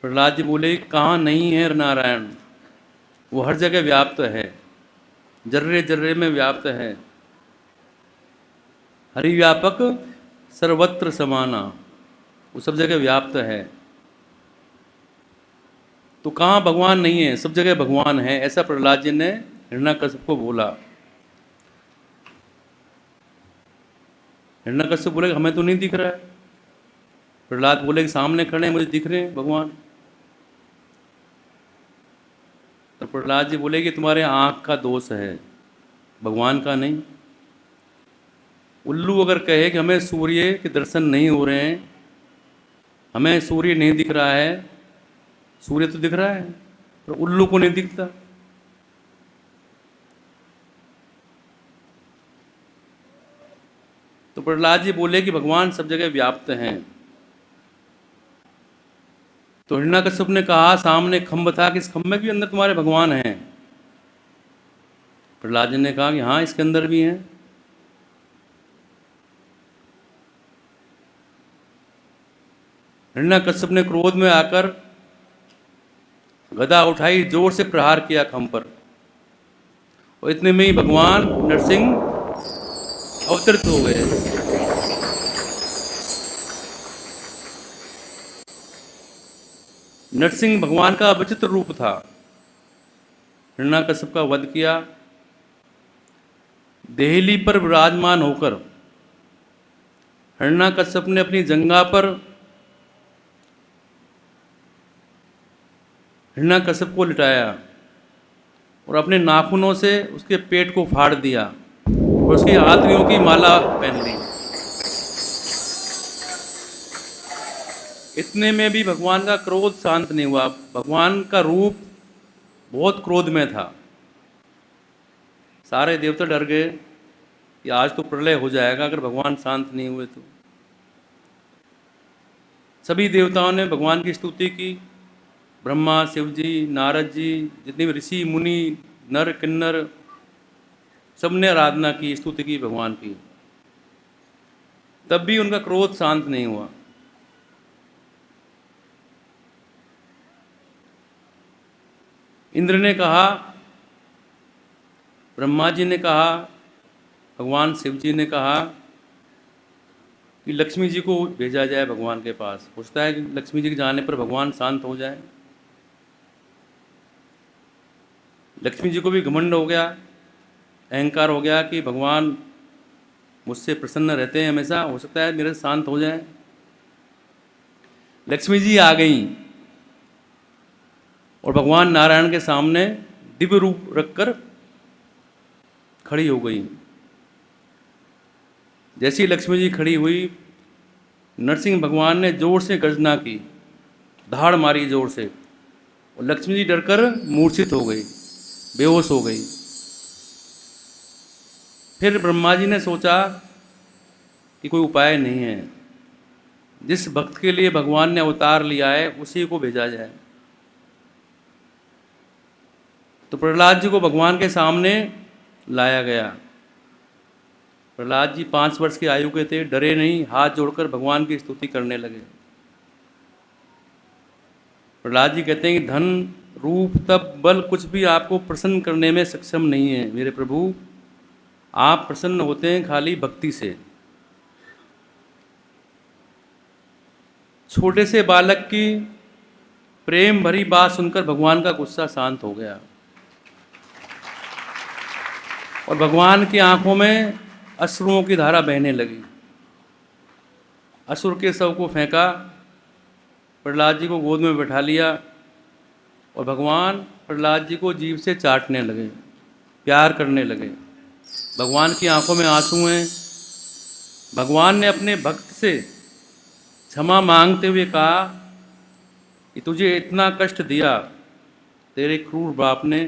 प्रहलाद जी बोले कहाँ नहीं है नारायण, वो हर जगह व्याप्त है, जर्रे जर्रे में व्याप्त है। हरिव्यापक सर्वत्र समाना, वो सब जगह व्याप्त है। तो कहाँ भगवान नहीं है? सब जगह भगवान है, ऐसा प्रहलाद जी ने हिरण्यकश्यप को बोला। हिरण्यकश्यप बोले हमें तो नहीं दिख रहा है। प्रहलाद बोले कि सामने खड़े हैं, मुझे दिख रहे हैं भगवान। तो प्रहलाद जी बोले कि तुम्हारे आँख का दोष है, भगवान का नहीं। उल्लू अगर कहे कि हमें सूर्य के दर्शन नहीं हो रहे हैं, हमें सूर्य नहीं दिख रहा है, सूर्य तो दिख रहा है पर उल्लू को नहीं दिखता। तो प्रहलाद जी बोले कि भगवान सब जगह व्याप्त हैं। तो हिरण्यकश्यप ने कहा सामने खंभ था कि इस खंभ में भी अंदर तुम्हारे भगवान हैं? प्रहलाद जी ने कहा कि हाँ इसके अंदर भी हैं। हिरण्यकश्यप ने क्रोध में आकर गदा उठाई, जोर से प्रहार किया खंभ पर, और इतने में ही भगवान नरसिंह अवतरित हो गए। नरसिंह भगवान का विचित्र रूप था। हिरण्यकश्यप का वध किया। देहली पर विराजमान होकर हिरण्यकश्यप ने अपनी जंघा पर हिरण्यकश्यप को लिटाया और अपने नाखूनों से उसके पेट को फाड़ दिया और उसकी हाथवियों की माला पहन ली। इतने में भी भगवान का क्रोध शांत नहीं हुआ। भगवान का रूप बहुत क्रोध में था। सारे देवता डर गए कि आज तो प्रलय हो जाएगा अगर भगवान शांत नहीं हुए तो। सभी देवताओं ने भगवान की स्तुति की। ब्रह्मा, शिव जी, नारद जी, जितने भी ऋषि मुनि, नर किन्नर, सबने आराधना की, स्तुति की भगवान की। तब भी उनका क्रोध शांत नहीं हुआ। इंद्र ने कहा, ब्रह्मा जी ने कहा, भगवान शिव जी ने कहा कि लक्ष्मी जी को भेजा जाए भगवान के पास। पूछता है कि लक्ष्मी जी के जाने पर भगवान शांत हो जाए। लक्ष्मी जी को भी घमंड हो गया, अहंकार हो गया कि भगवान मुझसे प्रसन्न रहते हैं हमेशा, हो सकता है मेरे शांत हो जाए। लक्ष्मी जी आ गई और भगवान नारायण के सामने दिव्य रूप रखकर खड़ी हो गई। जैसी लक्ष्मी जी खड़ी हुई, नरसिंह भगवान ने जोर से गर्जना की, धाड़ मारी जोर से, और लक्ष्मी जी डरकर मूर्छित हो गई, बेहोश हो गई। फिर ब्रह्मा जी ने सोचा कि कोई उपाय नहीं है, जिस भक्त के लिए भगवान ने अवतार लिया है उसी को भेजा जाए। तो प्रहलाद जी को भगवान के सामने लाया गया। प्रहलाद जी 5 वर्ष की आयु के थे, डरे नहीं, हाथ जोड़कर भगवान की स्तुति करने लगे। प्रहलाद जी कहते हैं कि धन, रूप, तप, बल कुछ भी आपको प्रसन्न करने में सक्षम नहीं है मेरे प्रभु। आप प्रसन्न होते हैं खाली भक्ति से। छोटे से बालक की प्रेम भरी बात सुनकर भगवान का गुस्सा शांत हो गया और भगवान की आंखों में अश्रुओं की धारा बहने लगी। असुर के शव को फेंका, प्रहलाद जी को गोद में बैठा लिया और भगवान प्रहलाद जी को जीभ से चाटने लगे, प्यार करने लगे। भगवान की आंखों में आंसू हैं। भगवान ने अपने भक्त से क्षमा मांगते हुए कहा कि तुझे इतना कष्ट दिया तेरे क्रूर बाप ने,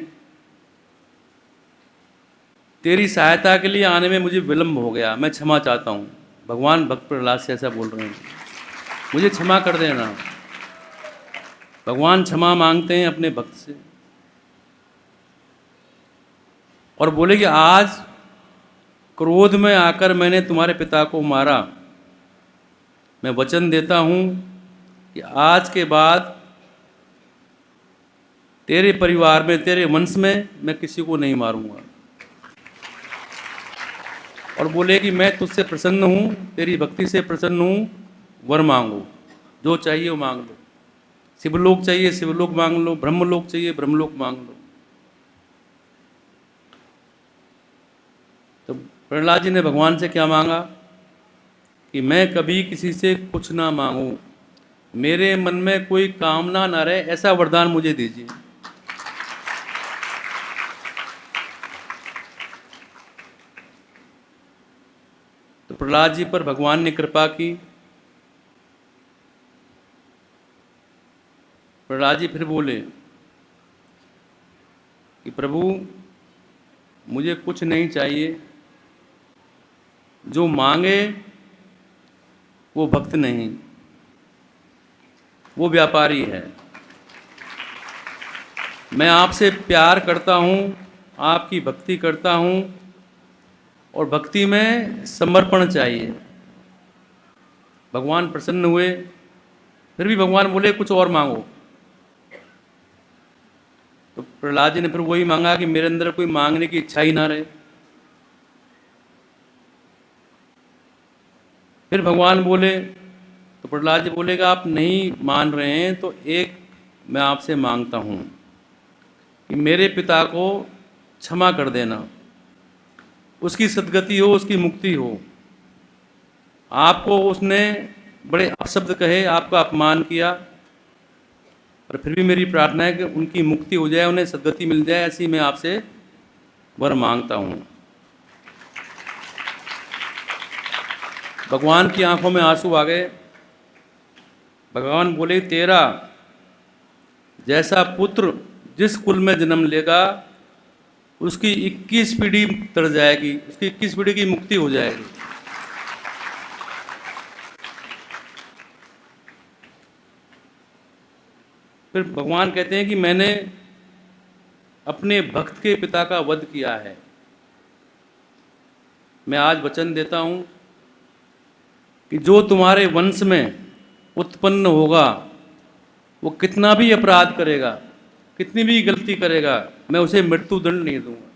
तेरी सहायता के लिए आने में मुझे विलम्ब हो गया, मैं क्षमा चाहता हूँ। भगवान भक्त प्रहलाद से ऐसा बोल रहे हैं, मुझे क्षमा कर देना। भगवान क्षमा मांगते हैं अपने भक्त से और बोले कि आज क्रोध में आकर मैंने तुम्हारे पिता को मारा, मैं वचन देता हूँ कि आज के बाद तेरे परिवार में, तेरे वंश में मैं किसी को नहीं मारूंगा। और बोले कि मैं तुझसे प्रसन्न हूँ, तेरी भक्ति से प्रसन्न हूँ, वर मांगो, जो चाहिए वो मांग लो। शिवलोक चाहिए शिवलोक मांग लो, ब्रह्मलोक चाहिए ब्रह्मलोक मांग लो। तो प्रहलाद जी ने भगवान से क्या मांगा कि मैं कभी किसी से कुछ ना मांगूं, मेरे मन में कोई कामना ना रहे, ऐसा वरदान मुझे दीजिए। तो प्रहलाद जी पर भगवान ने कृपा की। प्रहलाद जी फिर बोले कि प्रभु मुझे कुछ नहीं चाहिए, जो मांगे वो भक्त नहीं, वो व्यापारी है। मैं आपसे प्यार करता हूँ, आपकी भक्ति करता हूँ, और भक्ति में समर्पण चाहिए। भगवान प्रसन्न हुए। फिर भी भगवान बोले कुछ और मांगो। तो प्रहलाद जी ने फिर वही मांगा कि मेरे अंदर कोई मांगने की इच्छा ही ना रहे। फिर भगवान बोले, तो प्रहलाद जी बोले कि आप नहीं मान रहे हैं तो एक मैं आपसे मांगता हूँ कि मेरे पिता को क्षमा कर देना, उसकी सद्गति हो, उसकी मुक्ति हो। आपको उसने बड़े अपशब्द कहे, आपका अपमान किया, पर फिर भी मेरी प्रार्थना है कि उनकी मुक्ति हो जाए, उन्हें सद्गति मिल जाए, ऐसी मैं आपसे वर मांगता हूँ। भगवान की आंखों में आंसू आ गए। भगवान बोले तेरा जैसा पुत्र जिस कुल में जन्म लेगा उसकी 21 पीढ़ी तर जाएगी, उसकी 21 पीढ़ी की मुक्ति हो जाएगी। फिर भगवान कहते हैं कि मैंने अपने भक्त के पिता का वध किया है। मैं आज वचन देता हूं कि जो तुम्हारे वंश में उत्पन्न होगा वो कितना भी अपराध करेगा, कितनी भी गलती करेगा, मैं उसे मृत्यु दंड नहीं दूंगा।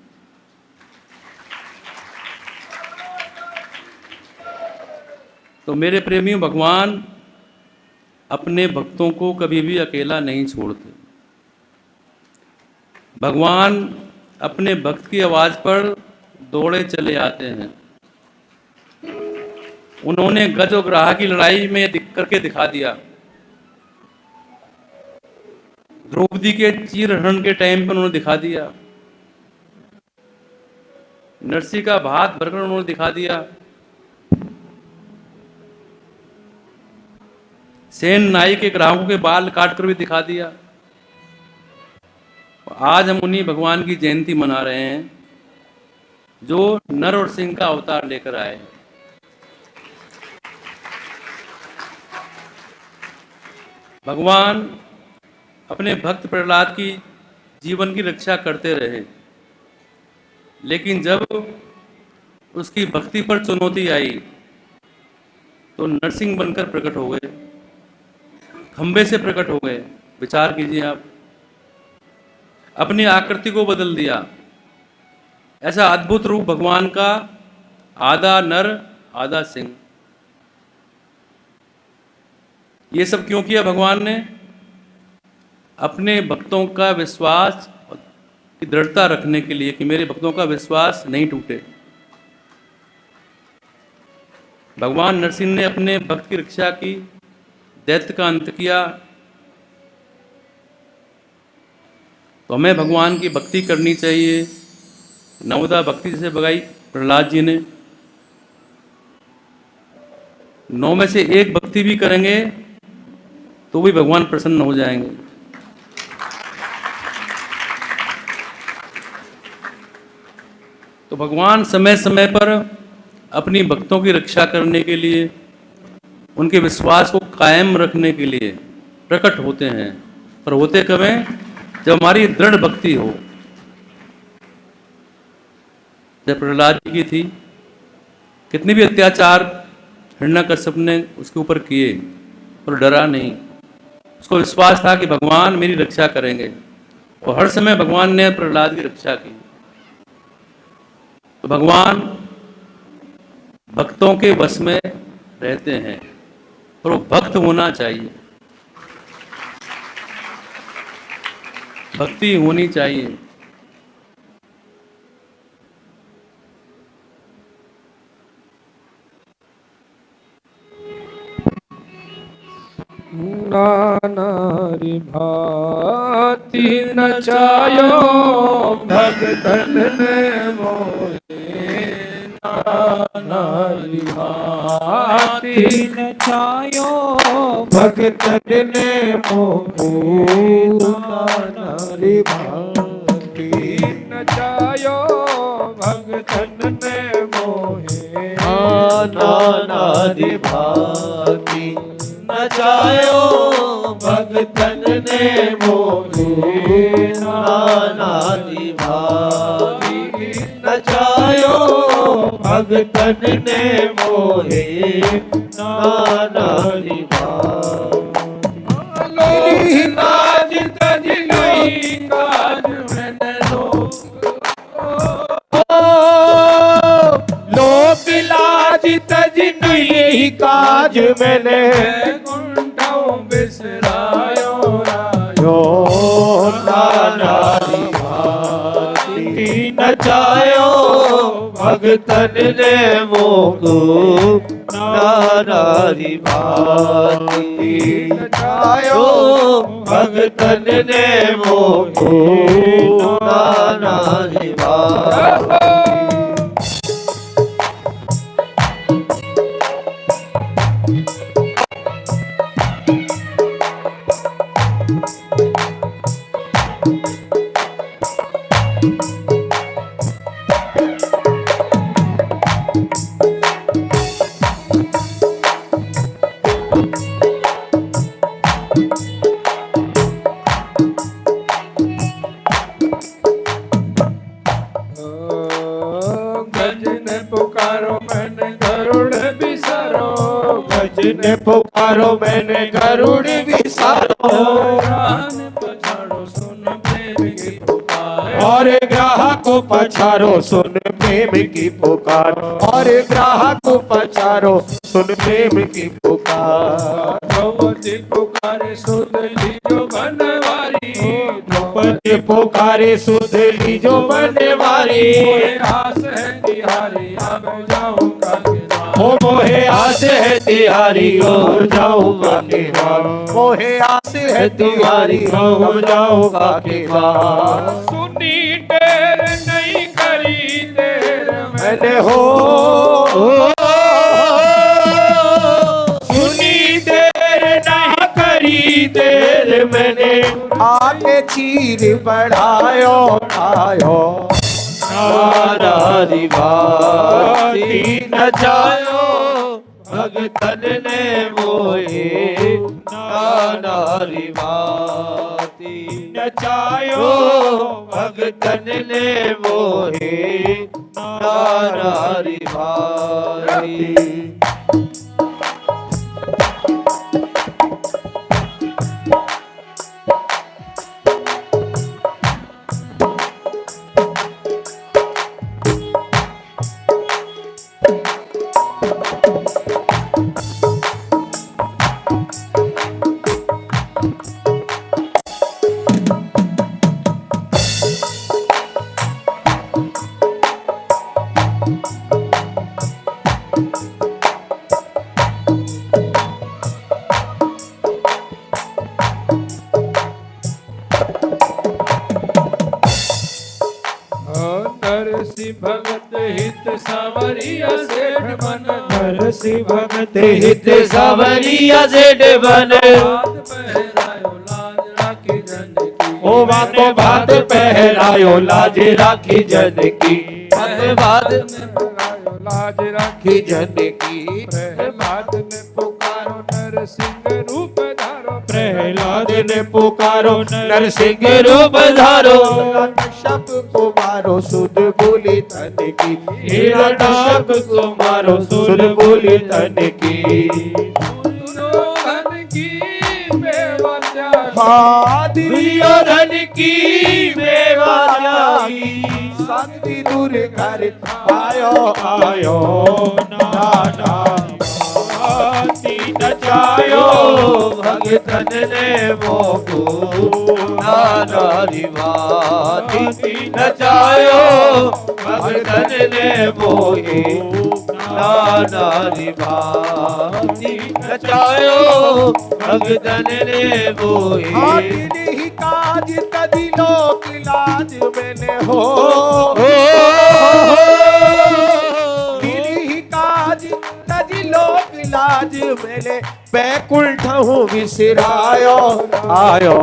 तो मेरे प्रेमियों, भगवान अपने भक्तों को कभी भी अकेला नहीं छोड़ते। भगवान अपने भक्त की आवाज पर दौड़े चले आते हैं। उन्होंने गज और ग्राह की लड़ाई में करके दिखा दिया। द्रौपदी के चीरहरण के टाइम पर उन्होंने दिखा दिया। नरसी का भात भरकर उन्होंने दिखा दिया। सेन नाई के ग्राहकों के बाल काट कर भी दिखा दिया। आज हम उन्हीं भगवान की जयंती मना रहे हैं जो नर और सिंह का अवतार लेकर आए। भगवान अपने भक्त प्रहलाद की जीवन की रक्षा करते रहे, लेकिन जब उसकी भक्ति पर चुनौती आई तो नरसिंह बनकर प्रकट हो गए, खंबे से प्रकट हो गए। विचार कीजिए आप, अपनी आकृति को बदल दिया। ऐसा अद्भुत रूप भगवान का, आधा नर आधा सिंह। ये सब क्यों किया भगवान ने? अपने भक्तों का विश्वास की दृढ़ता रखने के लिए, कि मेरे भक्तों का विश्वास नहीं टूटे। भगवान नरसिंह ने अपने भक्त की रक्षा की, दैत्य का अंत किया। तो हमें भगवान की भक्ति करनी चाहिए। नवदा भक्ति जैसे बगाई प्रहलाद जी ने। 9 में से एक भक्ति भी करेंगे तो भी भगवान प्रसन्न हो जाएंगे। तो भगवान समय समय पर अपनी भक्तों की रक्षा करने के लिए, उनके विश्वास को कायम रखने के लिए प्रकट होते हैं। पर होते कब हैं? जब हमारी दृढ़ भक्ति हो। जब प्रहलाद जी की थी, कितनी भी अत्याचार हिरण्यकश्यप ने उसके ऊपर किए और डरा नहीं। उसको विश्वास था कि भगवान मेरी रक्षा करेंगे, और हर समय भगवान ने प्रहलाद की रक्षा की। तो भगवान भक्तों के वश में रहते हैं, और वो भक्त होना चाहिए, भक्ति होनी चाहिए। नारी भांति नचायो भगतन ने मोहे, नारी भांति नचायो भगतन ने मोहे, नारी भांति नचायो भगतन ने मोहे, नारी भांति नचायो भगतन ने मोहे, नारी भांति नचायो भगतन ने मोहे, नारी भांति काज तज नहीं काज मैंने लोक लाज तज नहीं काज मैंने बिसरायो यो नारी भांति नचायो भगतन ने मोको, नारी भांति नचायो भगतन ने मोको, नारी भांति। ने पुकारो मैंने गरुड़ विसारो, पछाड़ो सुन प्रेम की पुकार, और ग्राहक को पछारो सुन प्रेम की पुकार, और ग्राहक को पछारो सुन प्रेम की पुकार। द्रौपदी पुकारे सुध लीजो बनवारी, द्रौपदी पुकारे सुध लीजो बनवारी, आस है तिहारी अब जाऊंगा ओ मोहे आस है तिहारी और जाऊंगा के बार, मोहे आस है तिहारी और जाऊंगा के बार। सुनी देर नहीं करी देर मैंने हो सुनी देर नहीं करी देर मैंने, आके चीर बढ़ायो आयो, नारी भांति नचायो भगतन ने मोहे, नारी भांति नचायो भगतन ने मोहे, नारी भांति। भगत हित सावरिया सेठ बन, नरसी भगत हित सावरिया सेठ बन, ओ बातो बात पहरायो लाज राखी जन की, बात लाज राखी जन की। प्रहलाद ने पुकारो नरसिंह रूप धारो, प्रहलाद ने पुकारो नरसिंह रूप धारो, शप को मारो सुध बोली तन की, हिरण्यकश्यप को मारो सुध बोली तन की। दुर्योधन की मेवा त्यागी हाँ दुर्योधन की मेवा त्यागी शक्ति दूर कर आयो आयो नाना भांति नचायो भगतन ने मोको नाना भांति नचायो भगतन ने मोको नाना भांति नचायो भगतन ने मोहे ही काज तदि लोक लाज मैंने हो ही काज तदि लोक लाज मैंने बैकुंठ हूँ विसरायो आयो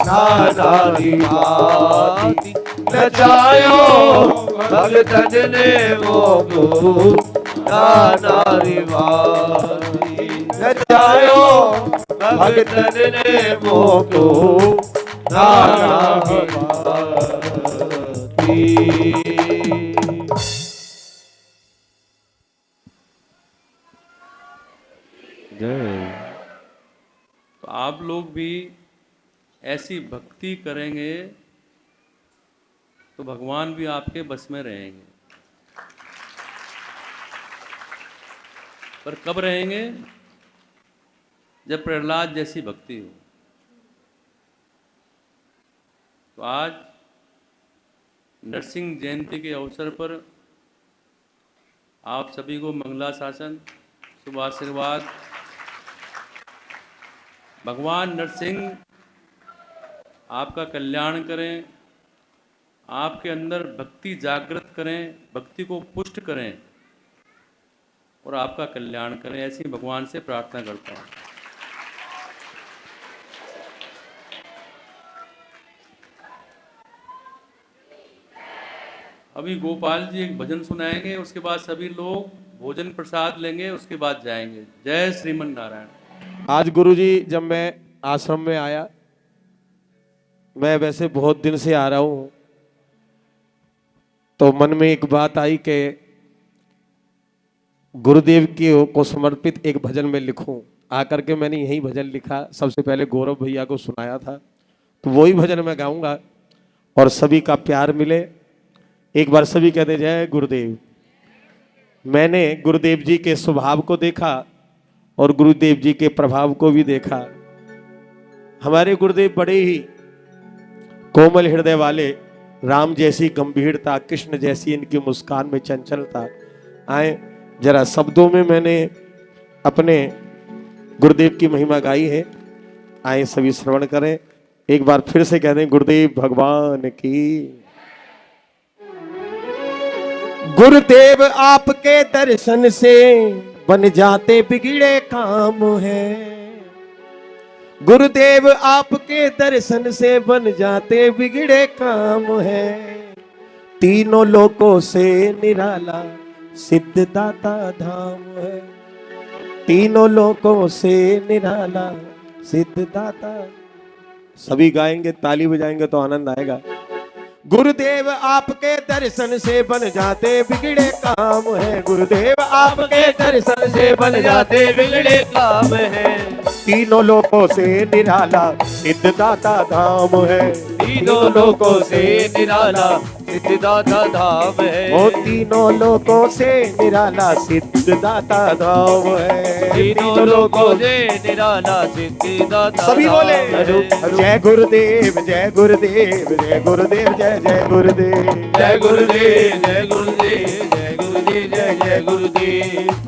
नाना भांति नचायो भगतन ने मोको नाना भांति नचायो भगतन ने मोको नाना भांति। तो आप लोग भी ऐसी भक्ति करेंगे तो भगवान भी आपके बस में रहेंगे। पर कब रहेंगे? जब प्रहलाद जैसी भक्ति हो। तो आज नरसिंह जयंती के अवसर पर आप सभी को मंगलाशासन, शुभ आशीर्वाद। भगवान नरसिंह आपका कल्याण करें, आपके अंदर भक्ति जागृत करें, भक्ति को पुष्ट करें और आपका कल्याण करें, ऐसी भगवान से प्रार्थना करता हूँ। अभी गोपाल जी एक भजन सुनाएंगे, उसके बाद सभी लोग भोजन प्रसाद लेंगे, उसके बाद जाएंगे। जय श्रीमन नारायण। आज गुरुजी जब मैं आश्रम में आया, मैं वैसे बहुत दिन से आ रहा हूं, तो मन में एक बात आई कि गुरुदेव को समर्पित एक भजन में लिखूं। आकर के मैंने यही भजन लिखा, सबसे पहले गौरव भैया को सुनाया था, तो वही भजन मैं गाऊंगा और सभी का प्यार मिले। एक बार सभी कहते जय गुरुदेव। मैंने गुरुदेव जी के स्वभाव को देखा और गुरुदेव जी के प्रभाव को भी देखा। हमारे गुरुदेव बड़े ही कोमल हृदय वाले, राम जैसी गंभीरता, कृष्ण जैसी इनकी मुस्कान में चंचलता। आए जरा शब्दों में मैंने अपने गुरुदेव की महिमा गाई है, आए सभी श्रवण करें। एक बार फिर से कह दें गुरुदेव भगवान की। गुरुदेव आपके दर्शन से बन जाते बिगड़े काम है। गुरुदेव आपके दर्शन से बन जाते बिगड़े काम है। तीनों लोकों से निराला सिद्धदाता धाम है। तीनों लोकों से निराला सिद्धदाता। सभी गाएंगे, ताली बजाएंगे तो आनंद आएगा। गुरुदेव आपके दर्शन से बन जाते बिगड़े काम है। गुरुदेव आपके दर्शन से बन जाते बिगड़े काम है। तीनों लोकों से निराला सिद्धदाता धाम है। तीनों लोकों से निराला सिद्धदाता धाम है। ओ तीनों लोकों से निराला सिद्धदाता धाम है। तीनों लोकों से निराला सिद्धदाता। सभी बोले जय गुरुदेव जय गुरुदेव जय गुरुदेव जय जय गुरुदेव जय गुरुदेव जय गुरुदेव जय गुरुदेव जय जय गुरुदेव।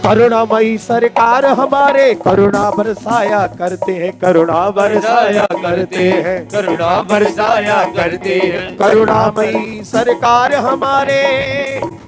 करुणामयी सरकार हमारे करुणा बरसाया करते हैं। करुणा बरसाया करते हैं। करुणा बरसाया करते हैं। करुणामयी सरकार हमारे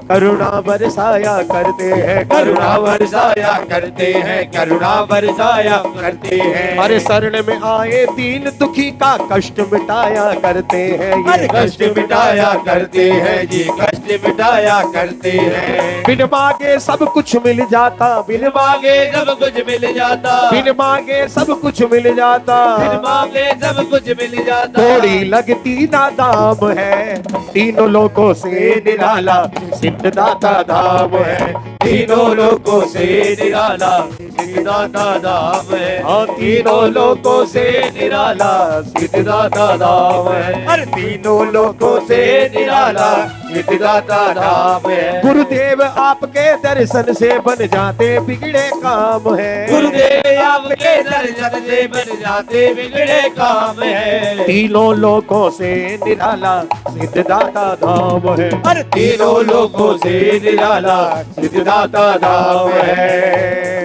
करुणा बरसाया करते हैं, करुणा बरसाया करते हैं, करुणा बरसाया करते हैं। अरे शरण में आए दीन दुखी का कष्ट मिटाया करते हैं, अरे कष्ट मिटाया करते हैं जी, कष्ट मिटाया करते हैं। बिन मांगे सब कुछ मिल जाता, बिन मांगे सब कुछ मिल जाता, बिन मांगे सब कुछ मिल जाता, बिन मांगे सब कुछ मिल जाता। थोड़ी लगती ना दाम है, तीनों लोगों से निराला सिद्धदाता धाम है, तीनों लोगों से निराला सिद्धदाता धाम है। हाँ तीनों लोगों से निराला सिद्धदाता धाम है। अरे तीनों लोगों से निराला सिद्धदाता धाम है। गुरुदेव आपके दर्शन से बन जाते बिगड़े काम है, गुरुदेव आपके दर्शन से बन जाते बिगड़े काम है। तीनों लोगों से निराला सिद्धदाता धाम है। अरे तीनों लोगों से निराला सिद्धदाता धाम है।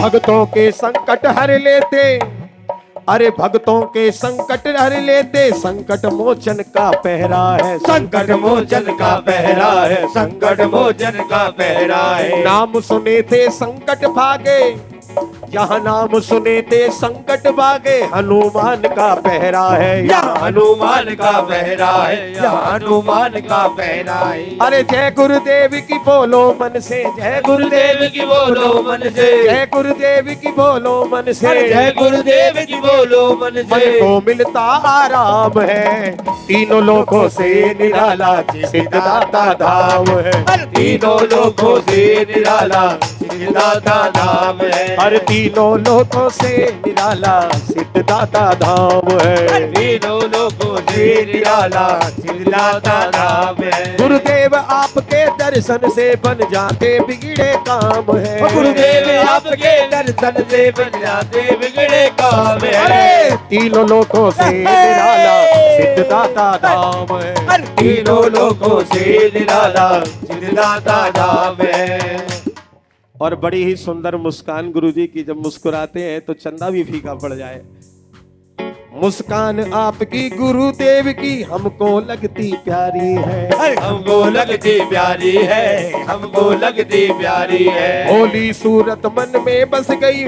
भक्तों के संकट हर लेते, अरे भक्तों के संकट हर लेते, संकट मोचन का पहरा है, संकट मोचन का पहरा है, संकट मोचन का पहरा है। नाम सुने थे संकट भागे, यहाँ नाम सुने थे संकट भागे, हनुमान का पहरा है, यहाँ हनुमान का पहरा है, यहाँ हनुमान का पहरा है। अरे जय गुरुदेव की बोलो मन से, जय गुरुदेव की बोलो मन से, जय गुरुदेव की बोलो मन से, जय गुरुदेव की बोलो मन मन से। को मिलता आराम है, तीनों लोगों से निराला सिद्धदाता धाम है। तीनों लोगों से निराला सिद्धदाता धाम है। हर तीनों लोगों से निराला सिद्धदाता धाम है। तीनों लोगों से निराला सिद्धदाता धाम है। गुरुदेव आपके दर्शन से बन जाते बिगड़े काम है, गुरुदेव आपके दर्शन से बन जाते बिगड़े काम है। अरे तीनों लोगों से निराला सिद्धदाता धाम है। तीनों लोगों से निराला सिद्धदाता धाम है। और बड़ी ही सुंदर मुस्कान गुरुजी की, जब मुस्कुराते हैं तो चंदा भी फीका पड़ जाए। मुस्कान आपकी गुरुदेव की हमको लगती प्यारी है, हमको लगती प्यारी है, हमको लगती प्यारी है। भोली सूरत मन में बस गई,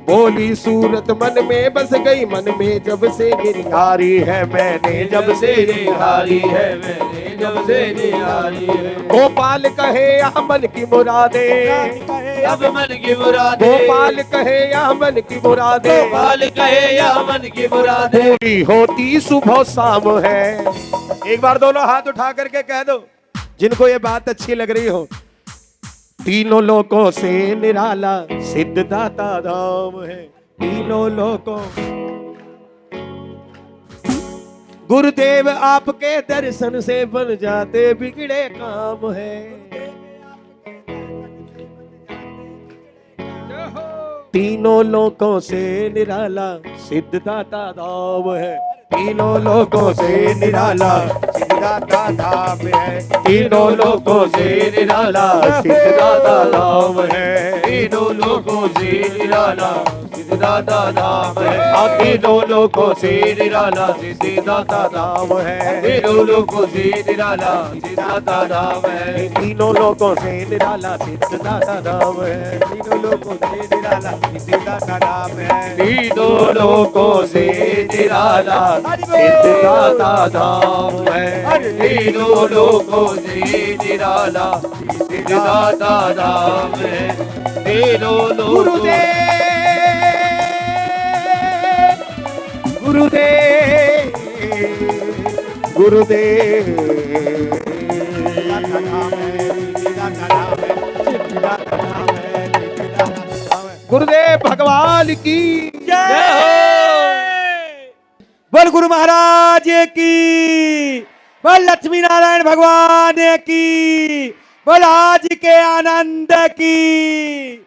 भोली सूरत मन में बस गई, मन में जब से निहारी है मैंने, जब से निहारी है मैंने, जब से निहारी है। गोपाल कहे यहाँ मन की मुरादे, अब मन की मुरादे, गोपाल कहे यहाँ मन की मुरादे, गोपाल कहे या मन की मुरादे। पूरी होती सुबह शाम है। एक बार दोनों हाथ उठा करके कह दो जिनको ये बात अच्छी लग रही हो, तीनों लोगों से निराला सिद्धदाता धाम है। तीनों लोगों, गुरुदेव आपके दर्शन से बन जाते बिगड़े काम है। तीनों लोगों से निराला सिद्धदाता धाम है। तीनों लोगों से निराला सिद्धदाता धाम है। तीनों लोगों से निराला सिद्धदाता धाम है। तीनों लोगों से निराला सिद्धदाता धाम है। तीनों लोगों से निराला सिद्धदाता धाम है। तीनों लोगों से निराला सिद्धदाता धाम है। तीनों लोगों से निराला सिद्धदाता धाम है। तीनों लोगों से निराला सिद्धदाता धाम है। तीनों लोगों से निराला सिद्धदाता धाम है। तीनों लोगों से निराला सिद्धदाता धाम है। तीनों लोगों गुरुदेव गुरुदेव गुरुदेव भगवान की जय हो। बोल गुरु महाराज की, बोल लक्ष्मी नारायण भगवान की, बोल आज के आनंद की।